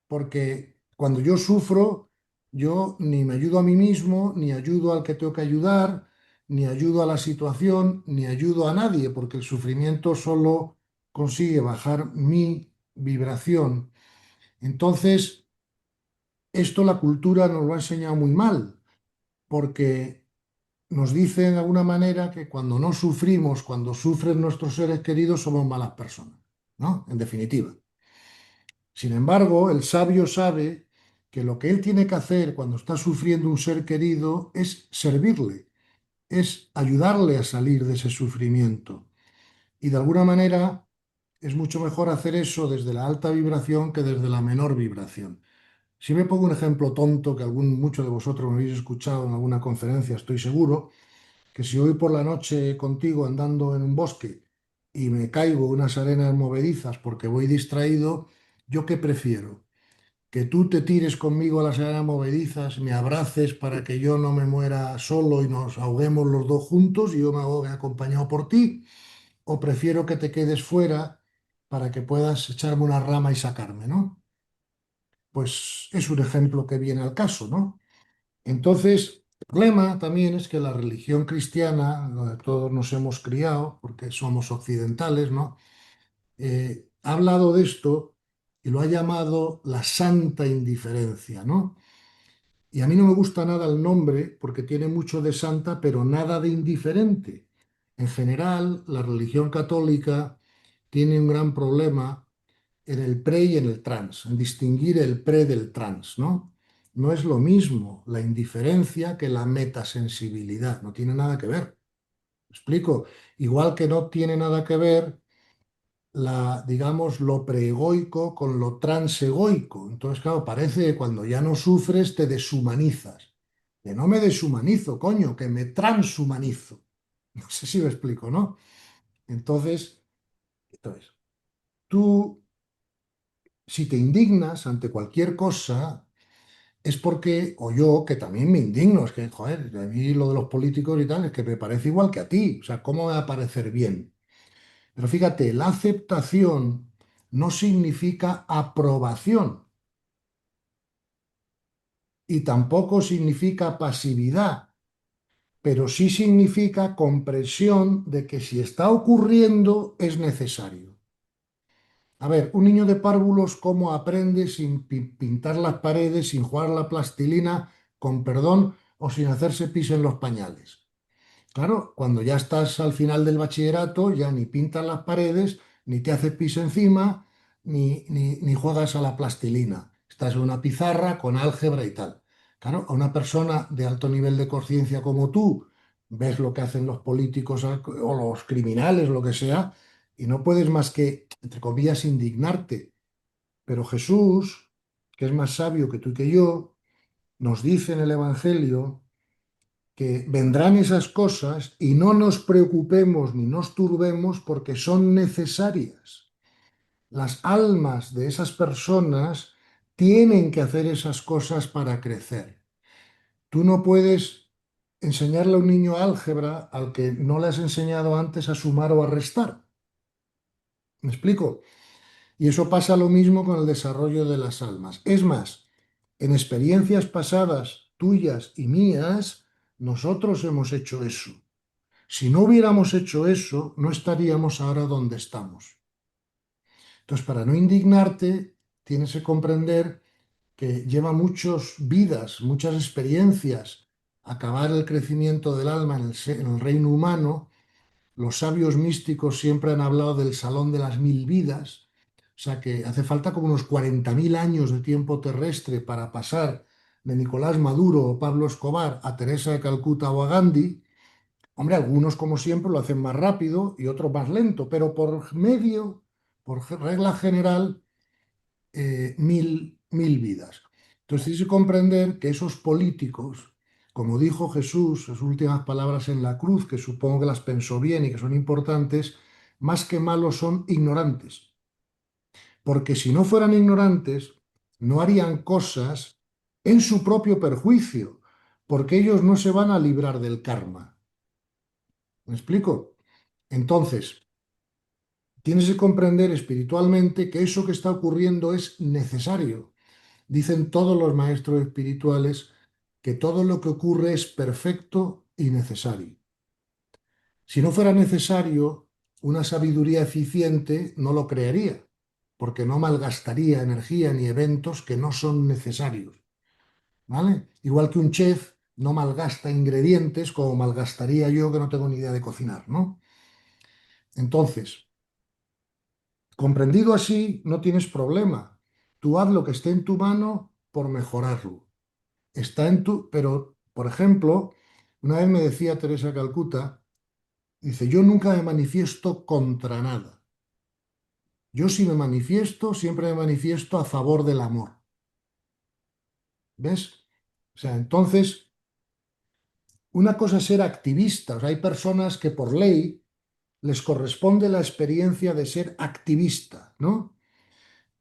porque cuando yo sufro, yo ni me ayudo a mí mismo, ni ayudo al que tengo que ayudar, ni ayudo a la situación, ni ayudo a nadie, porque el sufrimiento solo consigue bajar mi vibración. Entonces, esto la cultura nos lo ha enseñado muy mal, porque nos dice de alguna manera que cuando no sufrimos, cuando sufren nuestros seres queridos, somos malas personas, ¿no? En definitiva. Sin embargo, el sabio sabe que lo que él tiene que hacer cuando está sufriendo un ser querido es servirle, es ayudarle a salir de ese sufrimiento. Y de alguna manera es mucho mejor hacer eso desde la alta vibración que desde la menor vibración. Si me pongo un ejemplo tonto que muchos de vosotros me habéis escuchado en alguna conferencia, estoy seguro, que si hoy por la noche contigo andando en un bosque y me caigo unas arenas movedizas porque voy distraído, ¿yo qué prefiero? Que tú te tires conmigo a las arenas movedizas, me abraces para que yo no me muera solo y nos ahoguemos los dos juntos y yo me ahogue acompañado por ti, o prefiero que te quedes fuera para que puedas echarme una rama y sacarme, ¿no? Pues es un ejemplo que viene al caso, ¿no? Entonces, el problema también es que la religión cristiana, donde todos nos hemos criado, porque somos occidentales, ¿no? Ha hablado de esto y lo ha llamado la santa indiferencia, ¿no? Y a mí no me gusta nada el nombre porque tiene mucho de santa, pero nada de indiferente. En general, la religión católica tiene un gran problema en el pre y en el trans, en distinguir el pre del trans, ¿no? No es lo mismo la indiferencia que la metasensibilidad, no tiene nada que ver. ¿Me explico? Igual que no tiene nada que ver digamos, lo preegoico con lo transegoico. Entonces, claro, parece que cuando ya no sufres te deshumanizas. Que no me deshumanizo, coño, que me transhumanizo. No sé si me explico, ¿no? Entonces, tú, si te indignas ante cualquier cosa, es porque, o yo, que también me indigno, es que, joder, a mí lo de los políticos y tal, es que me parece igual que a ti. O sea, ¿cómo me va a parecer bien? Pero fíjate, la aceptación no significa aprobación y tampoco significa pasividad, pero sí significa comprensión de que si está ocurriendo es necesario. A ver, un niño de párvulos, ¿cómo aprende sin pintar las paredes, sin jugar la plastilina, con perdón, o sin hacerse pis en los pañales? Claro, cuando ya estás al final del bachillerato, ya ni pintas las paredes, ni te haces pis encima, ni juegas a la plastilina. Estás en una pizarra con álgebra y tal. Claro, a una persona de alto nivel de conciencia como tú, ves lo que hacen los políticos o los criminales, lo que sea, y no puedes más que, entre comillas, indignarte. Pero Jesús, que es más sabio que tú y que yo, nos dice en el Evangelio que vendrán esas cosas y no nos preocupemos ni nos turbemos porque son necesarias. Las almas de esas personas tienen que hacer esas cosas para crecer. Tú no puedes enseñarle a un niño álgebra al que no le has enseñado antes a sumar o a restar. ¿Me explico? Y eso pasa lo mismo con el desarrollo de las almas. Es más, en experiencias pasadas tuyas y mías, nosotros hemos hecho eso. Si no hubiéramos hecho eso, no estaríamos ahora donde estamos. Entonces, para no indignarte, tienes que comprender que lleva muchas vidas, muchas experiencias, acabar el crecimiento del alma en el reino humano. Los sabios místicos siempre han hablado del salón de las 1000 vidas, o sea que hace falta como unos 40.000 años de tiempo terrestre para pasar de Nicolás Maduro o Pablo Escobar a Teresa de Calcuta o a Gandhi. Hombre, algunos como siempre lo hacen más rápido y otros más lento, pero por regla general, 1000 vidas. Entonces tienes que comprender que esos políticos, como dijo Jesús, sus últimas palabras en la cruz, que supongo que las pensó bien y que son importantes, más que malos son ignorantes. Porque si no fueran ignorantes, no harían cosas en su propio perjuicio, porque ellos no se van a librar del karma. ¿Me explico? Entonces, tienes que comprender espiritualmente que eso que está ocurriendo es necesario. Dicen todos los maestros espirituales que todo lo que ocurre es perfecto y necesario. Si no fuera necesario, una sabiduría eficiente no lo crearía, porque no malgastaría energía ni eventos que no son necesarios, ¿vale? Igual que un chef no malgasta ingredientes como malgastaría yo que no tengo ni idea de cocinar, ¿no? Entonces, comprendido así, no tienes problema. Tú haz lo que esté en tu mano por mejorarlo. Está en tu, pero, por ejemplo, una vez me decía Teresa Calcuta, dice, yo nunca me manifiesto contra nada. Yo si me manifiesto, siempre me manifiesto a favor del amor. ¿Ves? O sea, entonces, una cosa es ser activista. O sea, hay personas que por ley les corresponde la experiencia de ser activista, ¿no?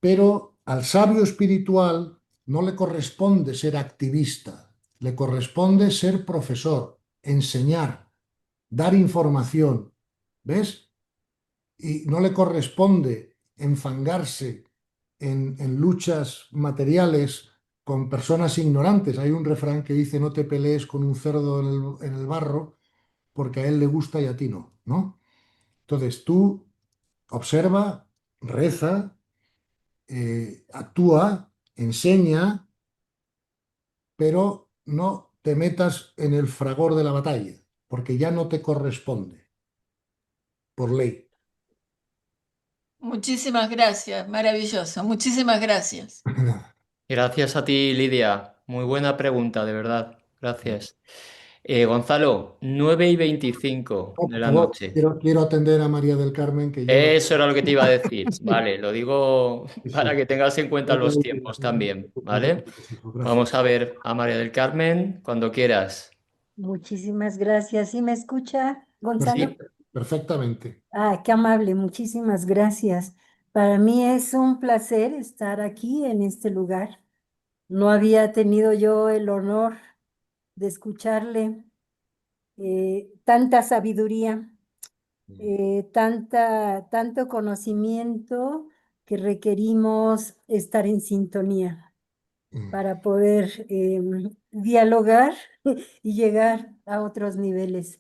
Pero al sabio espiritual no le corresponde ser activista, le corresponde ser profesor, enseñar, dar información, ¿ves? Y no le corresponde enfangarse en luchas materiales con personas ignorantes. Hay un refrán que dice no te pelees con un cerdo en el barro porque a él le gusta y a ti no, ¿no? Entonces tú observa, reza, actúa, enseña, pero no te metas en el fragor de la batalla, porque ya no te corresponde, por ley. Muchísimas gracias, maravilloso. Muchísimas gracias. Gracias a ti, Lidia. Muy buena pregunta, de verdad. Gracias. Gonzalo, 9:25 Oh, de por la favor, noche. quiero atender a María del Carmen, que lleva... Eso era lo que te iba a decir. Sí, Vale, lo digo sí, para sí. que tengas en cuenta Ya te los olvidas, tiempos también, no te ¿vale? preocupes, hijo, gracias. Vamos a ver a María del Carmen cuando quieras. Muchísimas gracias. ¿Sí me escucha, Gonzalo? Sí, Perfectamente. Ah, qué amable, muchísimas gracias. Para mí es un placer estar aquí en este lugar. No había tenido yo el honor de escucharle tanta sabiduría, tanto conocimiento que requerimos estar en sintonía Mm. para poder dialogar y llegar a otros niveles.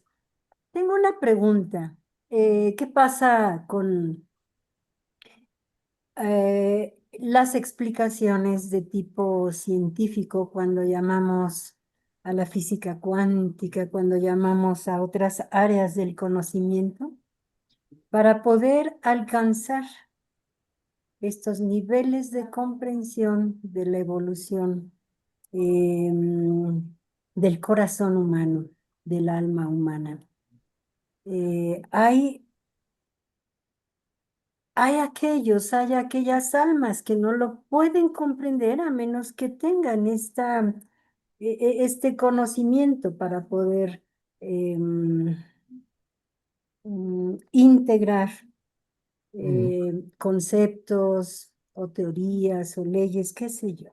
Tengo una pregunta. ¿Qué pasa con las explicaciones de tipo científico cuando llamamos a la física cuántica, cuando llamamos a otras áreas del conocimiento, para poder alcanzar estos niveles de comprensión de la evolución del corazón humano, del alma humana? Hay aquellas almas que no lo pueden comprender a menos que tengan este conocimiento para poder integrar Mm. conceptos o teorías o leyes, qué sé yo.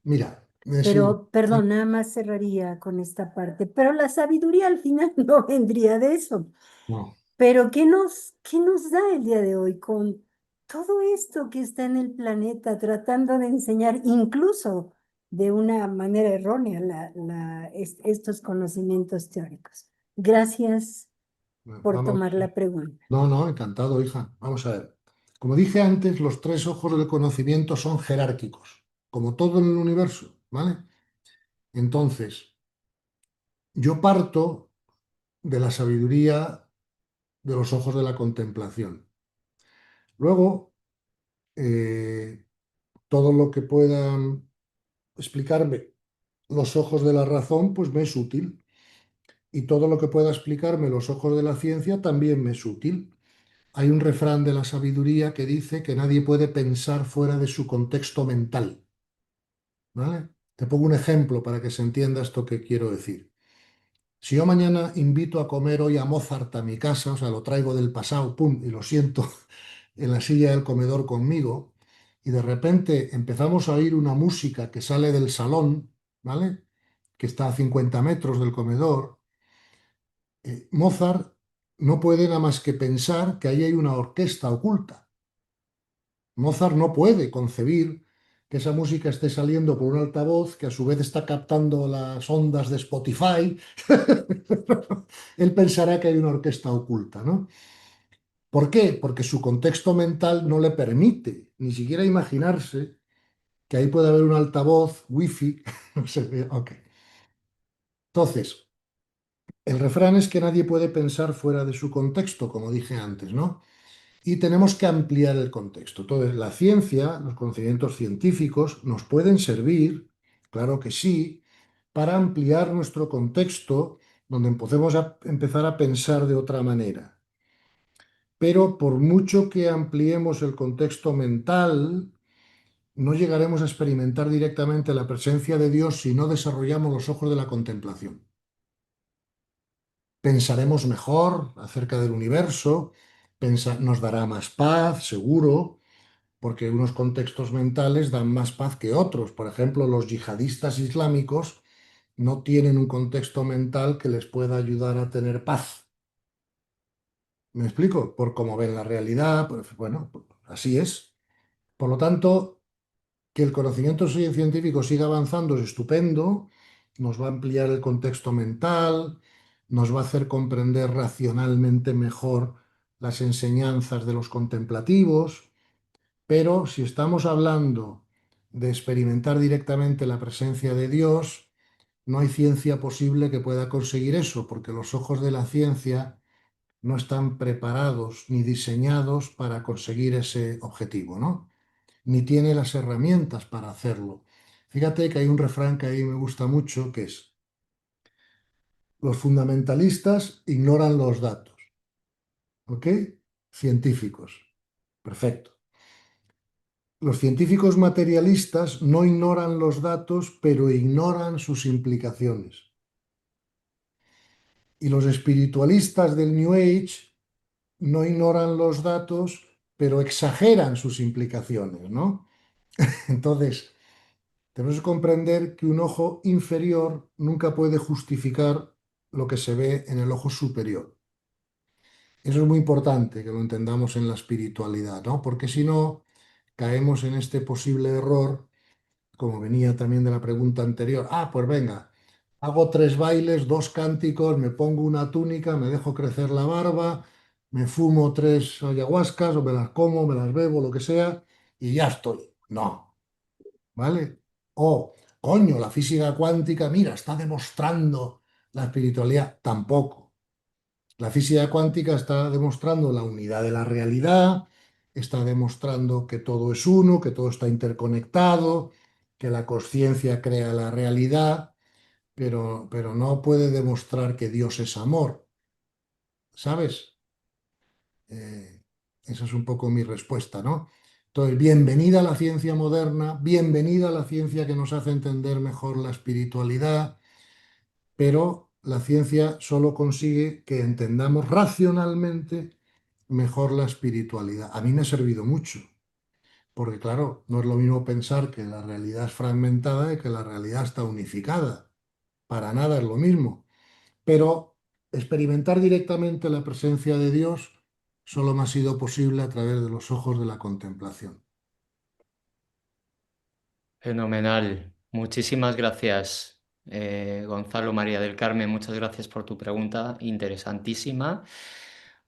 Mira, sí, Pero, perdón, nada más cerraría con esta parte. Pero la sabiduría al final no vendría de eso. no. Pero qué nos da el día de hoy con todo esto que está en el planeta, tratando de enseñar incluso de una manera errónea estos conocimientos teóricos? Gracias por Vamos. tomar la pregunta. No, no, encantado, hija. Vamos a ver. Como dije antes, los tres ojos del conocimiento son jerárquicos, como todo en el universo, ¿vale? Entonces, yo parto de la sabiduría de los ojos de la contemplación. Luego, eh, todo lo que puedan explicarme los ojos de la razón, pues me es útil. Y todo lo que pueda explicarme los ojos de la ciencia también me es útil. Hay un refrán de la sabiduría que dice que nadie puede pensar fuera de su contexto mental, ¿vale? Te pongo un ejemplo para que se entienda esto que quiero decir. Si yo mañana invito a comer hoy a Mozart a mi casa, o sea, lo traigo del pasado, pum, y lo siento en la silla del comedor conmigo, y de repente empezamos a oír una música que sale del salón, ¿vale? Que está a 50 metros del comedor. Mozart no puede nada más que pensar que ahí hay una orquesta oculta. Mozart no puede concebir que esa música esté saliendo por un altavoz que a su vez está captando las ondas de Spotify. Él pensará que hay una orquesta oculta, ¿no? ¿Por qué? Porque su contexto mental no le permite ni siquiera imaginarse que ahí puede haber un altavoz wifi. No sé, ok. Entonces, el refrán es que nadie puede pensar fuera de su contexto, como dije antes, ¿no? Y tenemos que ampliar el contexto. Entonces, la ciencia, los conocimientos científicos nos pueden servir, claro que sí, para ampliar nuestro contexto, donde podemos empezar a pensar de otra manera. Pero por mucho que ampliemos el contexto mental, no llegaremos a experimentar directamente la presencia de Dios si no desarrollamos los ojos de la contemplación. Pensaremos mejor acerca del universo, nos dará más paz, seguro, porque unos contextos mentales dan más paz que otros. Por ejemplo, los yihadistas islámicos no tienen un contexto mental que les pueda ayudar a tener paz. ¿Me explico? Por cómo ven la realidad, pues, bueno, así es. Por lo tanto, que el conocimiento científico siga avanzando es estupendo, nos va a ampliar el contexto mental, nos va a hacer comprender racionalmente mejor las enseñanzas de los contemplativos, pero si estamos hablando de experimentar directamente la presencia de Dios, no hay ciencia posible que pueda conseguir eso, porque los ojos de la ciencia no están preparados ni diseñados para conseguir ese objetivo, ¿no? Ni tiene las herramientas para hacerlo. Fíjate que hay un refrán que a mí me gusta mucho, que es, los fundamentalistas ignoran los datos, ¿ok? Científicos. Perfecto. Los científicos materialistas no ignoran los datos, pero ignoran sus implicaciones. Y los espiritualistas del New Age no ignoran los datos, pero exageran sus implicaciones, ¿no? Entonces, tenemos que comprender que un ojo inferior nunca puede justificar lo que se ve en el ojo superior. Eso es muy importante que lo entendamos en la espiritualidad, ¿no? Porque si no, caemos en este posible error, como venía también de la pregunta anterior. Ah, pues venga, hago 3 bailes, 2 cánticos, me pongo una túnica, me dejo crecer la barba, me fumo 3 ayahuascas o me las como, me las bebo, lo que sea, y ya estoy. No, ¿vale? O, coño, la física cuántica, mira, está demostrando la espiritualidad. Tampoco. La física cuántica está demostrando la unidad de la realidad, está demostrando que todo es uno, que todo está interconectado, que la conciencia crea la realidad, pero no puede demostrar que Dios es amor, ¿sabes? Esa es un poco mi respuesta, ¿no? Entonces, bienvenida a la ciencia moderna, bienvenida a la ciencia que nos hace entender mejor la espiritualidad, pero la ciencia solo consigue que entendamos racionalmente mejor la espiritualidad. A mí me ha servido mucho, porque claro, no es lo mismo pensar que la realidad es fragmentada y que la realidad está unificada. Para nada es lo mismo. Pero experimentar directamente la presencia de Dios solo me ha sido posible a través de los ojos de la contemplación. Fenomenal. Muchísimas gracias, Gonzalo María del Carmen. Muchas gracias por tu pregunta, interesantísima.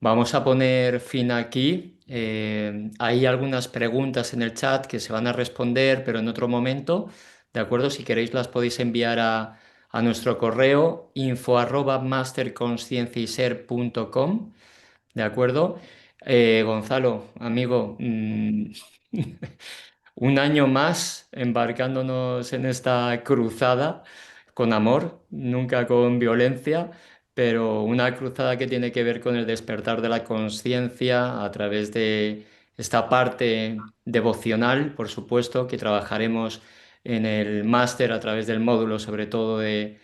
Vamos a poner fin aquí. Hay algunas preguntas en el chat que se van a responder, pero en otro momento. ¿De acuerdo? Si queréis las podéis enviar a nuestro correo info@masterconscienciayser.com. ¿De acuerdo? Gonzalo, amigo, un año más embarcándonos en esta cruzada con amor, nunca con violencia, pero una cruzada que tiene que ver con el despertar de la conciencia a través de esta parte devocional, por supuesto, que trabajaremos en el máster a través del módulo, sobre todo de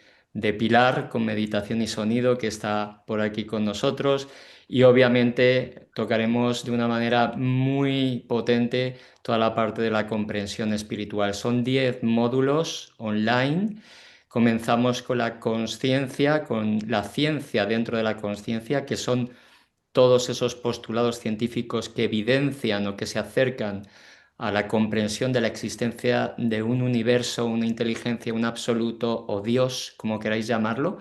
Pilar, con meditación y sonido, que está por aquí con nosotros. Y obviamente tocaremos de una manera muy potente toda la parte de la comprensión espiritual. Son 10 módulos online. Comenzamos con la conciencia, con la ciencia dentro de la conciencia, que son todos esos postulados científicos que evidencian o que se acercan a la comprensión de la existencia de un universo, una inteligencia, un absoluto o Dios, como queráis llamarlo,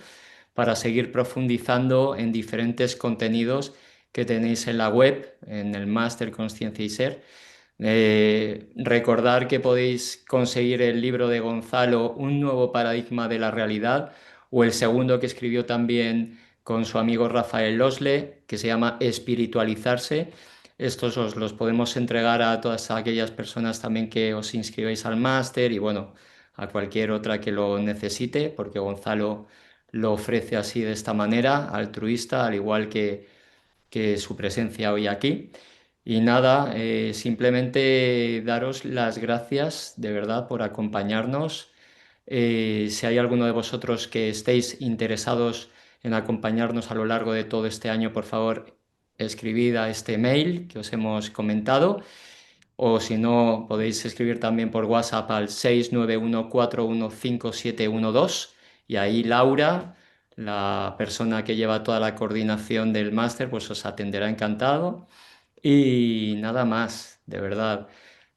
para seguir profundizando en diferentes contenidos que tenéis en la web, en el Máster Consciencia y Ser. Recordar que podéis conseguir el libro de Gonzalo, Un nuevo paradigma de la realidad, o el segundo que escribió también con su amigo Rafael Losle, que se llama Espiritualizarse. Estos os los podemos entregar a todas aquellas personas también que os inscribáis al máster y bueno, a cualquier otra que lo necesite, porque Gonzalo lo ofrece así de esta manera, altruista, al igual que su presencia hoy aquí. Y nada, simplemente daros las gracias de verdad por acompañarnos. Si hay alguno de vosotros que estéis interesados en acompañarnos a lo largo de todo este año, por favor, escribid a este mail que os hemos comentado. O si no, podéis escribir también por WhatsApp al 691415712 y ahí Laura, la persona que lleva toda la coordinación del máster, pues os atenderá encantado. Y nada más, de verdad.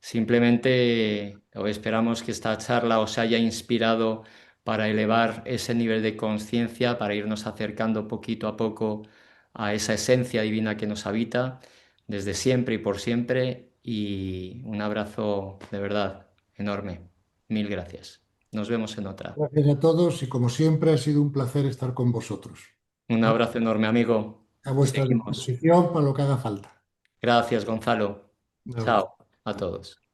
Simplemente esperamos que esta charla os haya inspirado para elevar ese nivel de conciencia, para irnos acercando poquito a poco a esa esencia divina que nos habita desde siempre y por siempre. Y un abrazo de verdad enorme. Mil gracias. Nos vemos en otra. Gracias a todos y como siempre ha sido un placer estar con vosotros. Un abrazo enorme, amigo. A vuestra Seguimos. disposición para lo que haga falta. Gracias, Gonzalo. Un abrazo. Chao a todos.